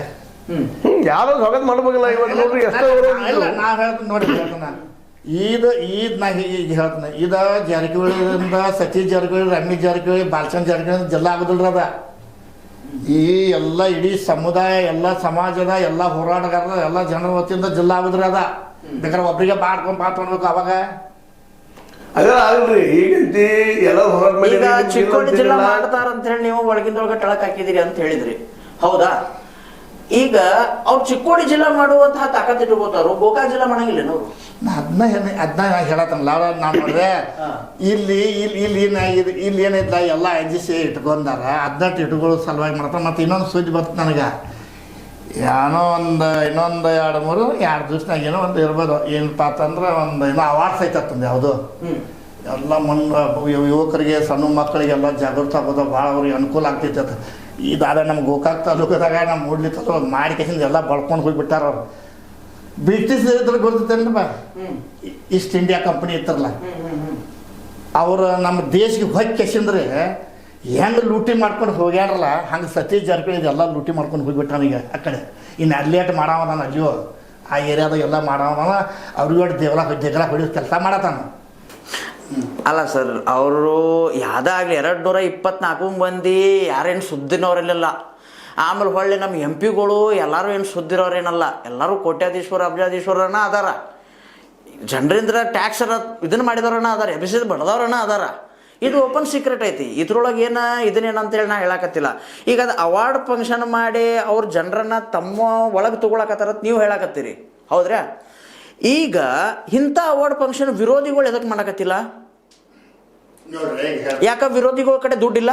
C: ಯಾರು ಸ್ವಾಗತ ಮಾಡ್ಬೇಕಲ್ಲ. ಇವತ್ತು ನೋಡ್ರಿ ಎಷ್ಟೋ
B: ನಾವು ಹೇಳ್ತೀನಿ ನೋಡಿ, ಹೇಳ್ತಾನ ಈದ್ ನಾ ಈಗ ಹೇಳ್ತಾನೆ, ಇದು ಜಾರಕಿಹೊಳಿಯಿಂದ ಸತೀಶ್ ಜಾರಕಿಹೊಳಿ, ರಮೇಶ್ ಜಾರಕಿಹೊಳಿ, ಬಾಲಚಂದ್ರ ಜಾರಕಿಹೊಳಿ ಜಿಲ್ಲಾ ಆಗೋದಿಲ್ರಿ ಅದ. ಈ ಎಲ್ಲ ಇಡೀ ಸಮುದಾಯ, ಎಲ್ಲ ಸಮಾಜದ ಎಲ್ಲ ಹೋರಾಟಗಾರರ ಎಲ್ಲ ಜನರ ವತಿಯಿಂದ ಜಿಲ್ಲಾ ಆಗುದ್ರಿ ಅದ. ಬೇಕಾದ್ರೆ ಒಬ್ಬರಿಗೆ ಮಾಡ್ಬೇಕು ಅವಾಗ.
C: ಈಗಂತಿ ಎಲ್ಲ
A: ಈಗ ಚಿಕ್ಕೋಡಿ ಜಿಲ್ಲಾ ಮಾಡ್ತಾರ ಅಂತ ಹೇಳಿ ನೀವು ಒಳಗಿಂದೊಳಗೆ ಟಳಕ್ ಹಾಕಿದಿರಿ ಅಂತ ಹೇಳಿದ್ರಿ, ಹೌದಾ? ಈಗ ಅವ್ರು ಚಿಕ್ಕೋಡಿ ಜಿಲ್ಲಾ ಮಾಡುವಂತಹ ತಾಕತ್ ಇಟ್ಕೋತಾರು, ಗೋಕಾಕ್ ಜಿಲ್ಲಾ ಮಾಡಂಗಿಲ್ಲ ಅವರು.
B: ಅದನ್ನ ಹೇಳತ್ತಲ್ಲ ನಾನು ನೋಡ್ರೆ, ಇಲ್ಲಿ ಏನೈತ ಎಲ್ಲ ಎಜಿಸಿ ಇಟ್ಕೊಂಡಾರ, 18 ಇಟ್ಕೊಳ್ಳೋ ಸಲುವಾಗಿ ಮಾಡ್ತಾರೆ. ಮತ್ತೆ ಇನ್ನೊಂದು ಸುದ್ದಿ ಬರ್ತದೆ ನನಗೆ, ಏನೋ ಇನ್ನೊಂದು 2 ದಿವ್ಸನಾಗ ಏನೋ ಒಂದು ಇರ್ಬೋದು. ಏನಪ್ಪ ಅಂತಂದ್ರೆ ಏನೋ ಅವಾರ್ಡ್ಸ್ ಐತಂದು ಯಾವುದು, ಎಲ್ಲ ಯುವಕರಿಗೆ ಸಣ್ಣ ಮಕ್ಕಳಿಗೆಲ್ಲ ಜಾಗೃತಿ ಆಗೋದು ಭಾಳ ಅವ್ರಿಗೆ ಅನುಕೂಲ ಆಗ್ತೈತೆ. ಇದಾದ ನಮ್ಮ ಗೋಕಾಕ್ ತಾಲೂಕದಾಗ ನಮ್ಮ ಮೂಡ್ಲಿ ತಾಲೂಕು ಮಾಡಿ ಕೇಸಿಂದ ಎಲ್ಲ ಬಳ್ಕೊಂಡು ಹೋಗಿಬಿಟ್ಟಾರ ಅವ್ರು. ಬ್ರಿಟಿಷ್ ಇದ್ರ ಗೊತ್ತೈತೇನ್ರಪ್ಪ, ಈಸ್ಟ್ ಇಂಡಿಯಾ ಕಂಪನಿ ಇತ್ತರಲ್ಲ, ಅವರು ನಮ್ಮ ದೇಶಕ್ಕೆ ಹೋಗಿ ಕೇಸಿಂದ್ರೆ ಹೆಂಗೆ ಲೂಟಿ ಮಾಡ್ಕೊಂಡು ಹೋಗ್ಯಾರಲ್ಲ, ಹಂಗೆ ಸತೀಶ್ ಜಾರಕಿಹೊಳಿ ಎಲ್ಲ ಲೂಟಿ ಮಾಡ್ಕೊಂಡು ಹೋಗ್ಬಿಟ್ಟಾನ. ಈಗ ಆ ಕಡೆ ಇನ್ನು ಅಲ್ಲೇಟ್ ಮಾಡವನ ಅಲ್ಲಿಯೋ ಆ ಏರಿಯಾದಾಗ ಎಲ್ಲ ಮಾಡವನ, ಅವ್ರಿಗೆ ದೇಗಲ ಹೊಡಿಯೋ ಕೆಲಸ ಮಾಡತ್ತಾನ.
A: ಅಲ್ಲ ಸರ್, ಅವರು ಯಾವುದಾಗಲಿ 224 ಮಂದಿ ಯಾರೇನು ಸುದ್ದಿನವರಲ್ಲ. ಆಮೇಲೆ ಹೊಳ್ಳಿ ನಮ್ಮ ಎಂ ಪಿಗಳು ಎಲ್ಲರೂ ಏನು ಸುದ್ದಿರೋರೇನಲ್ಲ, ಎಲ್ಲರೂ ಕೋಟ್ಯಾಧೀಶ್ವರ ಅಬ್ಜಾಧೀಶ್ವರನ ಅದಾರ, ಜನರಿಂದ ಟ್ಯಾಕ್ಸ್ ಇದನ್ನು ಮಾಡಿದವ್ರನ್ನ ಅದಾರ, ಎಬಿಸಿದ್ ಬಡ್ದವ್ರನ್ನ ಅದಾರ. ಇದು ಓಪನ್ ಸೀಕ್ರೆಟ್ ಐತಿ. ಇದ್ರೊಳಗೆ ಇದನ್ನೇನಂತೇಳಿ ನಾ ಹೇಳಕತ್ತಿಲ್ಲ. ಈಗ ಅದು ಅವಾರ್ಡ್ ಫಂಕ್ಷನ್ ಮಾಡಿ ಅವ್ರ ಜನರನ್ನ ತಮ್ಮ ಒಳಗೆ ತೊಗೊಳಕತ್ತಾರ ನೀವು ಹೇಳಕತ್ತೀರಿ, ಹೌದ್ರಾ? ಈಗ ಇಂಥ ಅವಾರ್ಡ್ ಫಂಕ್ಷನ್ ವಿರೋಧಿಗಳು ಎದಕ್ಕೆ ಮಾಡಕತ್ತಿಲ್ಲ? ಯಾಕ ವಿರೋಧಿಗಳ ಕಡೆ ದುಡ್ಡಿಲ್ಲ?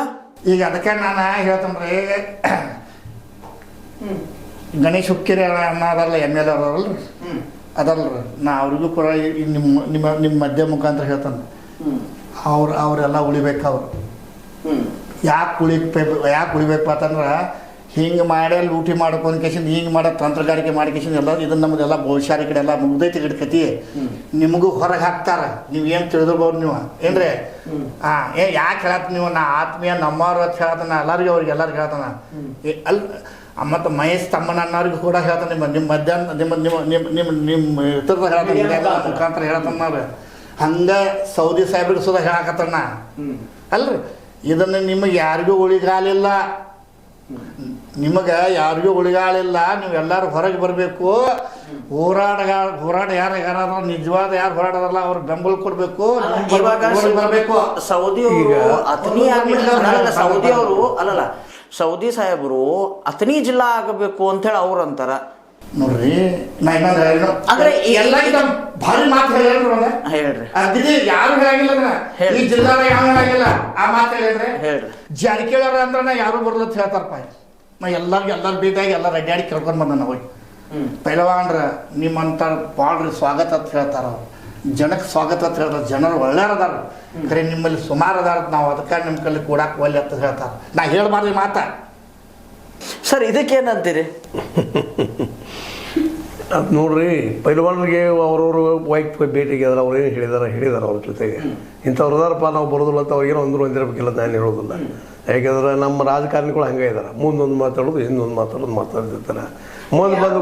B: ಈಗ ಅದಕ್ಕೆ ನಾನು ಹೇಳ್ತೇನ್ರಿ, ಗಣೇಶ್ ಹುಕ್ಕಿರಿ ಅನ್ನೋದಲ್ಲ MLA ಅವರಲ್ರಿ ಅದಲ್ರಿ, ನಾ ಅವ್ರಿಗೂ ಕೂಡ ನಿಮ್ಮ ಮಧ್ಯ ಮುಖಾಂತರ ಹೇಳ್ತಾನೆ, ಅವರೆಲ್ಲ ಉಳಿಬೇಕು. ಅವರು ಯಾಕೆ ಉಳಿಬೇಕು ಅಂತಂದ್ರೆ, ಹಿಂಗೆ ಮಾಡಿ ಲೂಟಿ ಮಾಡ್ಕೊಂಡು ಕೇಸಿಂದ ಹಿಂಗೆ ಮಾಡೋ ತಂತ್ರಗಾರಿಕೆ ಮಾಡಿ ಕೇಸಿಂದ ಎಲ್ಲ ಇದನ್ನು ನಮ್ಮದೆಲ್ಲ ಬಹುಶಾರಿ ಕಡೆ ಎಲ್ಲ ಮುಗ್ದೈತಿ ಕತಿ. ನಿಮಗೂ ಹೊರಗೆ ಹಾಕ್ತಾರೆ, ನೀವು ಏನು ತಿಳಿದಿರ್ಬೋದು ನೀವು ಏನ್ರಿ. ಯಾಕೆ ಹೇಳತ್ತ ನೀವು, ನಾ ಆತ್ಮೀಯ ನಮ್ಮವ್ರ ಹೇಳ್ತಾನ ಎಲ್ಲರಿಗೂ, ಅವ್ರಿಗೆ ಎಲ್ಲರಿಗೂ ಹೇಳ್ತಾನ. ಮತ್ತು ಮಹೇಶ್ ತಮ್ಮನ ಅನ್ನೋರಿಗೂ ಕೂಡ ಹೇಳ್ತಾನೆ, ನಿಮ್ಮ ಮಧ್ಯಾಹ್ನ ನಿಮ್ಮ ಇತರದ ಹೇಳ್ತಾನೆ, ಮುಖಾಂತರ ಹೇಳ್ತಾನ. ಹಂಗೆ ಸೌದಿ ಸಾಹೇಬ್ರಿಗೆ ಸುಧಾ ಹೇಳಕತ್ತಣ್ಣ ಅಲ್ರಿ. ಇದನ್ನು ನಿಮಗೆ ಯಾರಿಗೂ ಉಳಿಗಾಲಿಲ್ಲ, ಯಾರಿಗೂ ಉಳಿಗಾಲಿಲ್ಲ. ನೀವು ಎಲ್ಲರೂ ಹೊರಗೆ ಬರಬೇಕು. ಹೋರಾಟ ಯಾರು ನಿಜವಾದ ಯಾರು ಹೋರಾಟದಲ್ಲ ಅವ್ರ ಬೆಂಬಲ ಕೊಡಬೇಕು.
A: ಬರಬೇಕು. ಸೌದಿ ಅವರು ಅಲ್ಲಲ್ಲ, ಸೌದಿ ಸಾಹೇಬರು ಅಥಣಿ ಜಿಲ್ಲಾ ಆಗಬೇಕು ಅಂತೇಳಿ ಅವ್ರು ಅಂತಾರ
B: ನೋಡ್ರಿ. ಅಂದ್ರೆ ಎಲ್ಲ ಭಾರಿ ಮಾತು ಹೇಳ್ರಿ, ಅದಿದೆ ಯಾರು ಹೇಳಂಗಿಲ್ಲ, ಈ ಜಿಲ್ಲಾದಾಗ ಯಾವ ಹೇಳಂಗಿಲ್ಲ. ಆ ಮಾತು ಹೇಳ್ರಿ, ಜಾರಕಿಹೊಳಿ ಅಂದ್ರೆ ಯಾರು ಬರ್ಲತ್ ಹೇಳ್ತಾರಪ್ಪ. ನಾ ಎಲ್ಲರೂ ಭೇಟಿಯಾಗಿ ಎಲ್ಲ ರೆಡಿ ಆಗಿ ಕೇಳ್ಕೊಂಡು ಬಂದ ಹೋಗಿ ಪೈಲವಾನ್ರ ನಿಮ್ಮಂತ ಭಾಳ ಸ್ವಾಗತ ಅಂತ ಹೇಳ್ತಾರ. ಅವ್ರು ಜನಕ್ಕೆ ಸ್ವಾಗತ ಅಂತ ಹೇಳ್ತಾರೆ. ಜನರು ಒಳ್ಳೆಯದಾರ, ಖರೆ ನಿಮ್ಮಲ್ಲಿ ಸುಮಾರು ಅದಾರ, ನಾವು ಅದಕ್ಕೆ ನಿಮ್ಮ ಕಲ್ಲಿ ಕೂಡಕ್ಕೆ ಒಲ್ಲೆ ಅಂತ ಹೇಳ್ತಾರೆ. ನಾ ಹೇಳ್ಬಾರ್ದು ಮಾತ.
A: ಸರ್ ಇದಕ್ಕೇನಂತೀರಿ?
C: ಅದು ನೋಡ್ರಿ, ಪೈಲ್ವಾನರಿಗೆ ಅವ್ರವ್ರು ವೈಯಕ್ತಿಕ ಭೇಟಿಗೆ ಅದ್ರ ಅವ್ರು ಏನು ಹೇಳಿದಾರೆ ಅವ್ರ ಜೊತೆಗೆ ಇಂಥವ್ರು ಅದಾರಪ್ಪ, ನಾವು ಬರೋದಿಲ್ಲ ಅಂತ ಅವ್ರಿಗೇನೋ ಒಂದಿರಬೇಕಿಲ್ಲ ನಾನು ಹೇಳೋದಿಲ್ಲ. ಯಾಕೆಂದ್ರೆ ನಮ್ಮ ರಾಜಕಾರಣಿಗಳು ಹಂಗೆ ಇದ್ದಾರೆ, ಮುಂದೊಂದು ಮಾತಾಡೋದು ಹಿಂದೊಂದು ಮಾತಾಡ್ತಿರ್ತಾರೆ. ಮುಂದೆ ಬಂದ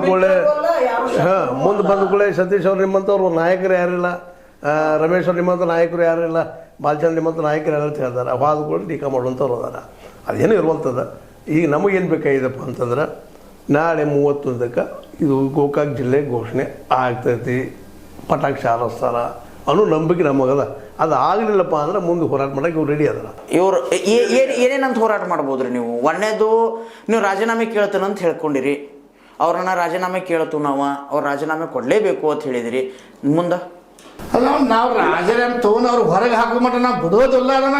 C: ಕೂಡಲೇ ಸತೀಶ್ ಅವ್ರು ನಿಮ್ಮಂಥವ್ರು ನಾಯಕರು ಯಾರಿಲ್ಲ, ರಮೇಶ್ ಅವ್ರು ನಿಮ್ಮಂಥ ನಾಯಕರು ಯಾರಿಲ್ಲ, ಬಾಲಚಂದ್ರ ನಿಮ್ಮಂಥ ನಾಯಕರು ಯಾರು ಅಂತ ಹೇಳ್ತಾರೆ. ಅವಾದ ಕೂಡ ಟೀಕಾ ಮಾಡುವಂಥವ್ರು ಅದಾರ. ಅದೇನೂ ಇರುವಂಥದ್ದು. ಈಗ ನಮಗೇನು ಬೇಕಾಗಿದೆಪ್ಪ ಅಂತಂದ್ರೆ, ನಾಳೆ 31ಕ್ಕೆ ಇದು ಗೋಕಾಕ್ ಜಿಲ್ಲೆ ಘೋಷಣೆ ಆಗ್ತೈತಿ, ಪಟಾಕ್ಷಿ ಹಾರಿಸ್ತಾರ ಅನ್ನೋ ನಂಬಿಕೆ ನಮಗದ. ಅದು ಆಗಲಿಲ್ಲಪ್ಪ ಅಂದ್ರೆ ಮುಂದೆ ಹೋರಾಟ ಮಾಡೋಕೆ ಇವ್ರು ರೆಡಿ ಅದಲ್ಲ.
A: ಇವರು ಏನೇನಂತ ಹೋರಾಟ ಮಾಡ್ಬೋದ್ರಿ ನೀವು? ಒಂದೇದು, ನೀವು ರಾಜೀನಾಮೆ ಕೇಳ್ತೇನಂತ ಹೇಳ್ಕೊಂಡಿರಿ, ಅವ್ರನ್ನ ರಾಜೀನಾಮೆ ಕೇಳ್ತು ನಾವು, ಅವ್ರು ರಾಜೀನಾಮೆ ಕೊಡಲೇಬೇಕು ಅಂತ ಹೇಳಿದಿರಿ. ಮುಂದೆ
B: ಅಲ್ಲ, ನಾವು ರಾಜೀನಾಮೆ ತೊಗೊಂಡು ಅವ್ರು ಹೊರಗೆ ಹಾಕೋ ಮಟ್ಟ ನಾವು ಬಿಡೋದಿಲ್ಲ ಅದನ್ನ.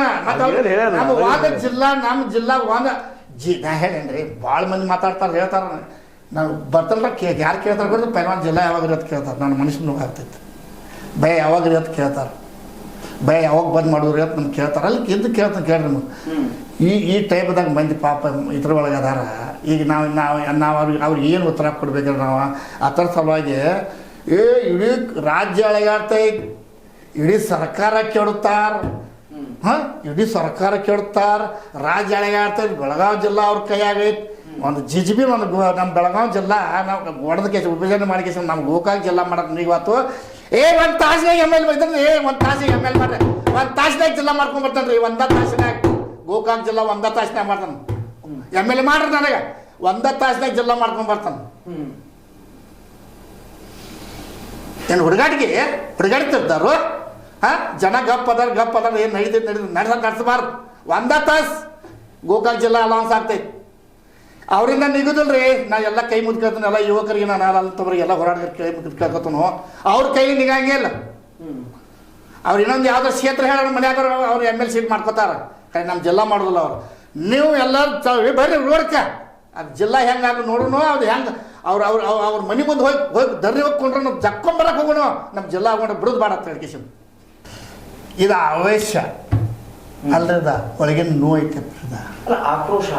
B: ನಮ್ಮ ವಾದ ನಮ್ಮ ಜಿಲ್ಲಾ ವಾದ ನಾ ಹೇಳೇನ್ರಿ, ಭಾಳ ಮಂದಿ ಮಾತಾಡ್ತಾರೆ, ಹೇಳ್ತಾರೆ. ನಾನು ಬರ್ತಲ್ಲ ಯಾರು ಕೇಳ್ತಾರೆ ಗೊತ್ತು, ಪೈಲ್ವಾನ್ ಜಿಲ್ಲಾ ಯಾವಾಗ ಇರೋದು ಕೇಳ್ತಾರೆ. ನನ್ನ ಮನುಷ್ಯನ ನೋವು ಆಗ್ತೈತೆ, ಭಯ ಯಾವಾಗ ಇರೋದು ಕೇಳ್ತಾರೆ, ಭಯ ಯಾವಾಗ ಬಂದ್ ಮಾಡಿದ್ರಿ ಅಂತ ನಮ್ಗೆ ಕೇಳ್ತಾರೆ. ಅಲ್ಲಿ ಎಂದು ಕೇಳ್ತಾನೆ ಕೇಳ್ರಿ ನಿಮಗೆ. ಈ ಟೈಪ್ದಾಗ ಮಂದಿ ಪಾಪ ಇದ್ರ ಒಳಗೆ ಅದಾರ. ಈಗ ನಾವು ಅವ್ರಿಗೆ ಏನು ಉತ್ತರ ಕೊಡ್ಬೇಕಂದ್ರೆ ನಾವು ಆ ಥರ ಸಲುವಾಗಿ ಇಡೀ ರಾಜ್ಯ ಅಳಗಾಡ್ತೈತಿ, ಇಡೀ ಸರ್ಕಾರ ಕೆಡುತ್ತಾರ, ಇಡೀ ಸರ್ಕಾರ ಕೆಡುತ್ತಾರ, ರಾಜ್ಯ ಅಳಗಾಡ್ತೈತಿ. ಬೆಳಗಾವಿ ಜಿಲ್ಲಾ ಅವ್ರ ಕೈಯಾಗೈತಿ. ಒಂದು ಜಿಜಿಬಿ ಒಂದು ನಮ್ಮ ಬೆಳಗಾವಿ ಜಿಲ್ಲಾ ನಾವು ಒಡೆದ ಕೇಸ ವಿಭಜನೆ ಮಾಡಿ ಕೇಸ ನಮ್ಮ ಗೋಕಾಕ್ ಜಿಲ್ಲಾ ಮಾಡಕ್ಕೆ ನೀವತ್ತು ಒಂದು ತಾಸಿನಾಗ ML ಇದ್ರೆ ಒಂದು ತಾಸಿಗೆ ML ಮಾಡ್ರಿ, ಒಂದು ತಾಸಿನಾಗ ಜಿಲ್ಲಾ ಮಾಡ್ಕೊಂಡ್ ಬರ್ತಾನೆ ರೀ. ಒಂದ ತಾಸಿನಾಗ ಗೋಕಾಕ್ ಜಿಲ್ಲಾ ಒಂದ ತಾಸಿನಾಗ ಮಾಡ್ತಾನೆ. ML ಮಾಡ್ರಿ ನನಗೆ ಒಂದ ತಾಸಿನಾಗ ಜಿಲ್ಲಾ ಮಾಡ್ಕೊಂಡ್ ಬರ್ತಾನೆ. ಏನು ಹುಡುಗಾಡ್ತಿರ್ತಾರು? ಜನ ಗಪ್ ಅದಾರ ಏನು ನಡೆಸಬಾರ್ದು. ಒಂದ ತಾಸು ಗೋಕಾಕ್ ಜಿಲ್ಲಾ ಅಲೌನ್ಸ್ ಆಗ್ತೈತಿ. ಅವರಿಂದ ನಿಗುದಿಲ್ರಿ. ನಾ ಎಲ್ಲ ಕೈ ಮುದ್ದು ಕೇಳ್ತಾನೆ, ಎಲ್ಲ ಯುವಕರಿಗೆ ನಾನು ಅಂತವ್ರಿಗೆ ಎಲ್ಲ ಹೋರಾಟಗಾರ ಕೈ ಮುದ್ದು ಕೇಳ್ಕೊತಾನೋ, ಅವ್ರ ಕೈಲಿ ನಿಗಂಗೆ ಇಲ್ಲ. ಅವ್ರು ಇನ್ನೊಂದು ಯಾವ್ದಾರು ಕ್ಷೇತ್ರ ಹೇಳೋಣ ಮನ್ಯಾಗ ಅವ್ರು ML ಸೀಟ್ ಮಾಡ್ಕೋತಾರ, ಕೈ ನಮ್ಮ ಜಿಲ್ಲಾ ಮಾಡೋದಿಲ್ಲ ಅವರು. ನೀವು ಎಲ್ಲರೂ ಬರ್ರಿ ನೋಡ್ಕ ಅದು ಜಿಲ್ಲಾ ಹೆಂಗಾಗ ನೋಡೋಣ. ಅದು ಹೆಂಗೆ ಅವ್ರ ಮನೆ ಮುಂದೆ ಹೋಗಿ ದರ್ರಿ ಹೋಗ್ಕೊಂಡ್ರೆ ನಾವು ಜಕ್ಕೊಂಬರಕ್ಕೆ ಹೋಗೋಣ. ನಮ್ಮ ಜಿಲ್ಲಾ ಹೋಗ್ಕೊಂಡ್ರೆ ಬಿಡೋದು ಬೇಡ ಅಂತ ಹೇಳ್ಕೇಶನ್. ಇದು ಆವೇಶ ಅಲ್ರದ ಒಳಗಿನ ನೋವು ಐತೆ,
A: ಆಕ್ರೋಶ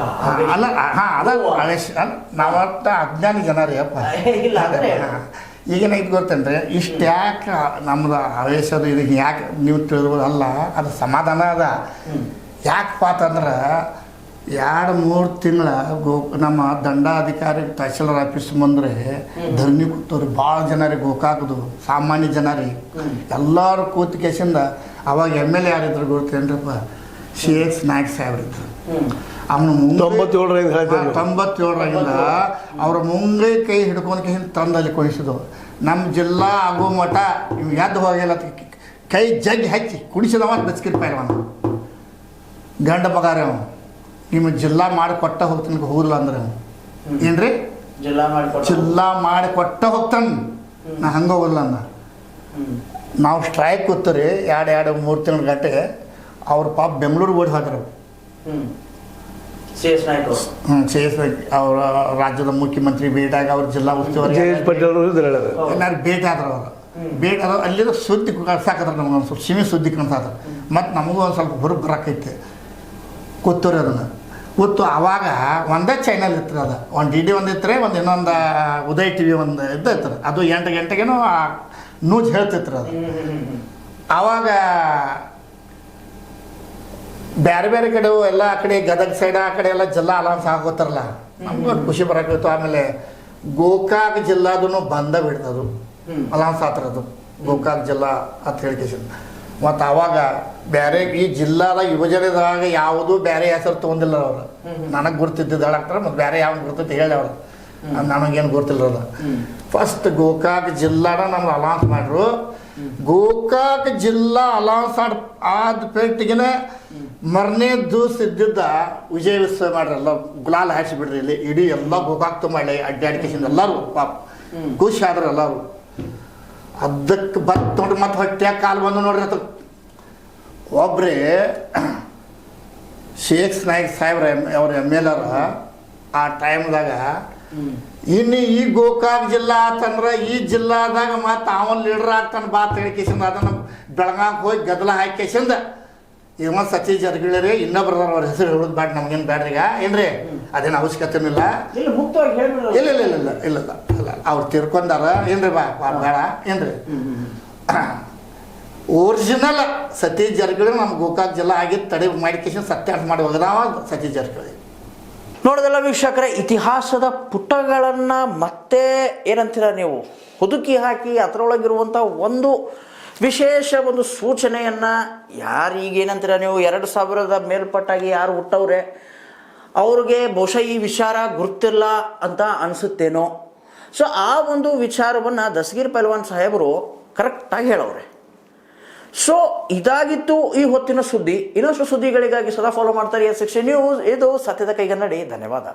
B: ಅಲ್ಲ. ಅದ ಆವೇಶ. ನಾವತ್ತ ಅಜ್ಞಾನಿ ಜನ ರೀ ಅಪ್ಪ. ಈಗೇನಾಯ್ತು ಗೊತ್ತೇನ್ರಿ, ಇಷ್ಟು ಯಾಕೆ ನಮ್ದು ಆವೇಶದು ಇದು ಯಾಕೆ ನೀವು ತಿಳಿದ್ಬೋದು ಅಲ್ಲ, ಅದು ಸಮಾಧಾನ ಅದ. ಯಾಕಪ್ಪ ಅಂತಂದ್ರೆ 2-3 ತಿಂಗಳ ನಮ್ಮ ದಂಡಾಧಿಕಾರಿ ತಹಶೀಲ್ದಾರ್ ಆಫೀಸ್ ಮುಂದ್ರೆ ಧರಣಿ ಕೂತವ್ರಿ. ಭಾಳ ಜನ ರೀ, ಗೋಕಾಕದು ಸಾಮಾನ್ಯ ಜನ ರೀ, ಎಲ್ಲರೂ ಕೂತ್ ಕೇಸಿಂದ. ಅವಾಗ ML ಯಾರಿದ್ರು ಗೊತ್ತೇನ್ರಪ್ಪ? CX ನಾಯಕ್ ಸಾಹೇಬ್ರಿದ್ರು. ಅವನು 97ರಾಗಿಂದ ಅವ್ರ ಮುಂಗೈ ಕೈ ಹಿಡ್ಕೊಂಡು ತಂದಲ್ಲಿ ಕೊಡಿಸಿದ್ರು. ನಮ್ಮ ಜಿಲ್ಲಾ ಆಗೋ ಮಠ ಇವ್ ಎದ್ದು ಹೋಗಿಲ್ಲ, ಕೈ ಜಗ್ಗಿ ಹಚ್ಚಿ ಕುಡಿಸಿದವ ಬಿಸ್ಕಿಟ್ ಪೈಲ್ವಾನ ಗಂಡ ಮಗಾರೆ. ಅವ ನಿಮ್ಮ ಜಿಲ್ಲಾ ಮಾಡಿ ಕೊಟ್ಟ ಹೋಗ್ತಾನೆ, ಹೋಗಿಲ್ಲ ಅಂದ್ರೆ ಏನ್ರಿ ಜಿಲ್ಲಾ ಮಾಡಿ ಕೊಟ್ಟ ಹೋಗ್ತಾನೆ, ನಾ ಹಂಗೆ ಹೋಗಲ್ಲ ಅಂದ. ನಾವು ಸ್ಟ್ರೈಕ್ ಕೂತ್ರಿ 2-3 ತಿಂಗಳ ಗಂಟೆ. ಅವ್ರ ಪಾಪ ಬೆಂಗಳೂರಿಗೆ ಓಡಿ ಹೋದ್ರು.
A: CS ನಾಯ್ಕ
B: ಅವರ ರಾಜ್ಯದ ಮುಖ್ಯಮಂತ್ರಿ ಭೇಟಿಯಾಗ ಅವ್ರ ಜಿಲ್ಲಾ ಉಸ್ತುವಾರಿ ಎಲ್ಲರೂ ಭೇಟಿ ಆದ್ರು. ಅವರು ಭೇಟಿ ಆದ ಅಲ್ಲಿಂದ ಸುದ್ದಿ ಕಳ್ಸಾಕತ್ರ ನಮ್ಗೆ ಒಂದು ಸ್ವಲ್ಪ ಸಿಮಿ ಸುದ್ದಿ ಕಾಣ್ಸಾದ್ರೆ. ಮತ್ತು ನಮಗೂ ಒಂದು ಸ್ವಲ್ಪ ಹುರುಪು ಬರಕೈತೆ. ಕೂತವ್ರಿ ಅದನ್ನು ಕೂತು. ಆವಾಗ ಒಂದೇ ಚಾನಲ್ ಇತ್ತು, ಅದು ಒಂದು DD ಒಂದು ಇತ್ತು, ಒಂದು ಇನ್ನೊಂದು ಉದಯ್ TV ಒಂದು ಇದ್ದೈತ್ರಿ. ಅದು 8 ಗಂಟೆಗೇನೋ ನ್ಯೂಸ್ ಹೇಳ್ತೈತ್ರಿ ಅದು. ಆವಾಗ ಬೇರೆ ಬೇರೆ ಕಡೆ ಎಲ್ಲ ಆ ಕಡೆ ಗದಗ ಸೈಡ್ ಆ ಕಡೆ ಎಲ್ಲ ಜಿಲ್ಲಾ ಅಲೌನ್ಸ್ ಆಗೋತಾರಲ್ಲ, ನಮ್ಗೆ ಖುಷಿ ಬರಕೈತು. ಆಮೇಲೆ ಗೋಕಾಕ್ ಜಿಲ್ಲಾದೂ ಬಂದ ಬಿಡ್ತದು ಅಲೌನ್ಸ್ ಆತಿರೋದು, ಗೋಕಾಕ್ ಜಿಲ್ಲಾ ಅಂತ ಹೇಳ್ಕೇಸಿಂದ. ಮತ್ತು ಅವಾಗ ಬೇರೆ ಈ ಜಿಲ್ಲಾದ ಯುವಜನದಾಗ ಯಾವುದೂ ಬೇರೆ ಹೆಸರು ತೊಗೊಂಡಿಲ್ಲ ಅವರು. ನನಗೆ ಗುರ್ತಿದ್ದಿದ್ದು ಹೇಳಾಕ್ತಾರೆ, ಮತ್ತು ಬೇರೆ ಯಾವ ಗುರ್ತೈತೆ ಹೇಳಿ ಅವರು, ನನಗೇನು ಗೊತ್ತಿಲ್ಲದ. ಫಸ್ಟ್ ಗೋಕಾಕ್ ಜಿಲ್ಲಾನ ನಮ್ಗೆ ಅಲೌನ್ಸ್ ಮಾಡ್ರು. ಗೋಕಾಕ್ ಜಿಲ್ಲಾ ಅಲೌನ್ಸ್ ಆದ ಪೇಟಿಗೆನೆ ಮರನೇ ದಿವಸ ಇದ್ದಿದ್ದ ವಿಜಯ ಉತ್ಸವ ಮಾಡ್ರಿ. ಎಲ್ಲ ಗುಲಾಲ್ ಹಾರಿಸಿ ಬಿಡ್ರಿ. ಇಲ್ಲಿ ಇಡೀ ಎಲ್ಲ ಗೋಕಾಕ್ ಮಾಡಿ ಅಡ್ಡಾಡಿಕೇಶನ್ ಎಲ್ಲರೂ ಪಾಪ ಖುಷಿ ಆದ್ರೆ ಎಲ್ಲರೂ. ಅದಕ್ಕೆ ಬತ್ ನೋಡ್ರಿ, ಮತ್ತೆ ಹೊಟ್ಟೆಯಾಗ ಕಾಲು ಬಂದು ನೋಡ್ರಿ. ಅದು ಒಬ್ರೇ CX ನಾಯಕ್ ಸಾಹೇಬ್ರ ಅವ್ರ ML ಆ ಟೈಮ್ದಾಗ ಇನ್ನು ಈ ಗೋಕಾಕ್ ಜಿಲ್ಲಾ ಅಂತಂದ್ರೆ ಈ ಜಿಲ್ಲಾದಾಗ ಮತ್ತು ಅವನ್ ಲೀಡರ್ ಆಗ್ತಾನೆ ಬಾ ಹೇಳಿಕೇಸಿಂದ ಅದನ್ನು ಬೆಳಗಾಕ್ ಹೋಗಿ ಗದ್ದಲ ಹಾಕಿಸಿಂದ ಇವ ಸತೀಶ್ ಜಾರಕಿಹೊಳಿ ಇನ್ನೊಬ್ರು ಅವ್ರ ಹೆಸರು ಹೇಳೋದು ಬ್ಯಾಡ ನಮಗೇನು ಬ್ಯಾಡ್ರಿ ಈಗ ಏನ್ರಿ ಅದೇನು ಅವಶ್ಯಕತೆನೂ ಇಲ್ಲ.
A: ಇಲ್ಲ ಮುಕ್ತವಾಗಿ ಹೇಳ್ಬಿಡಲ್ಲ.
B: ಇಲ್ಲ ಇಲ್ಲ ಇಲ್ಲ ಇಲ್ಲ ಇಲ್ಲ ಇಲ್ಲ ಅವ್ರು ತೀರ್ಕೊಂಡಾರ ಏನ್ರಿ ಬಾ ಬೇಡ ಏನ್ರಿ ಒರಿಜಿನಲ್ ಸತೀಶ್ ಜಾರಕಿಹೊಳಿ ನಮ್ಮ ಗೋಕಾಕ್ ಜಿಲ್ಲಾ ಆಗಿದ್ದು ತಡೆ ಮಾಡಿಕೇಶನ್ ಸತ್ಯಾಂಶ ಮಾಡಿ ಹೋಗದಾವ ಸತೀಶ್ ಜಾರಕಿಹೊಳಿ.
A: ನೋಡೋದಲ್ಲ ವೀಕ್ಷಕರೇ, ಇತಿಹಾಸದ ಪುಟಗಳನ್ನು ಮತ್ತೆ ಏನಂತೀರ ನೀವು ಹುದುಕಿ ಹಾಕಿ ಅದರೊಳಗಿರುವಂಥ ಒಂದು ವಿಶೇಷ ಒಂದು ಸೂಚನೆಯನ್ನು ಯಾರಿಗೇನಂತೀರ ನೀವು 2000 ಮೇಲ್ಪಟ್ಟಾಗಿ ಯಾರು ಹುಟ್ಟವ್ರೆ ಅವ್ರಿಗೆ ಬಹುಶಃ ಈ ವಿಚಾರ ಗುರ್ತಿಲ್ಲ ಅಂತ ಅನಿಸುತ್ತೇನೋ. ಸೊ ಆ ಒಂದು ವಿಚಾರವನ್ನು ದಸ್ಗೀರ್ ಪೈಲ್ವಾನ್ ಸಾಹೇಬರು ಕರೆಕ್ಟಾಗಿ ಹೇಳವ್ರೆ. ಸೊ ಇದಾಗಿತ್ತು ಈ ಹೊತ್ತಿನ ಸುದ್ದಿ. ಇನ್ನಷ್ಟು ಸುದ್ದಿಗಳಿಗಾಗಿ ಸದಾ ಫಾಲೋ ಮಾಡ್ತಾರೆ S16 ನ್ಯೂಸ್. ಇದು ಸತ್ಯದ ಕೈಗನ್ನಡಿ. ಧನ್ಯವಾದ.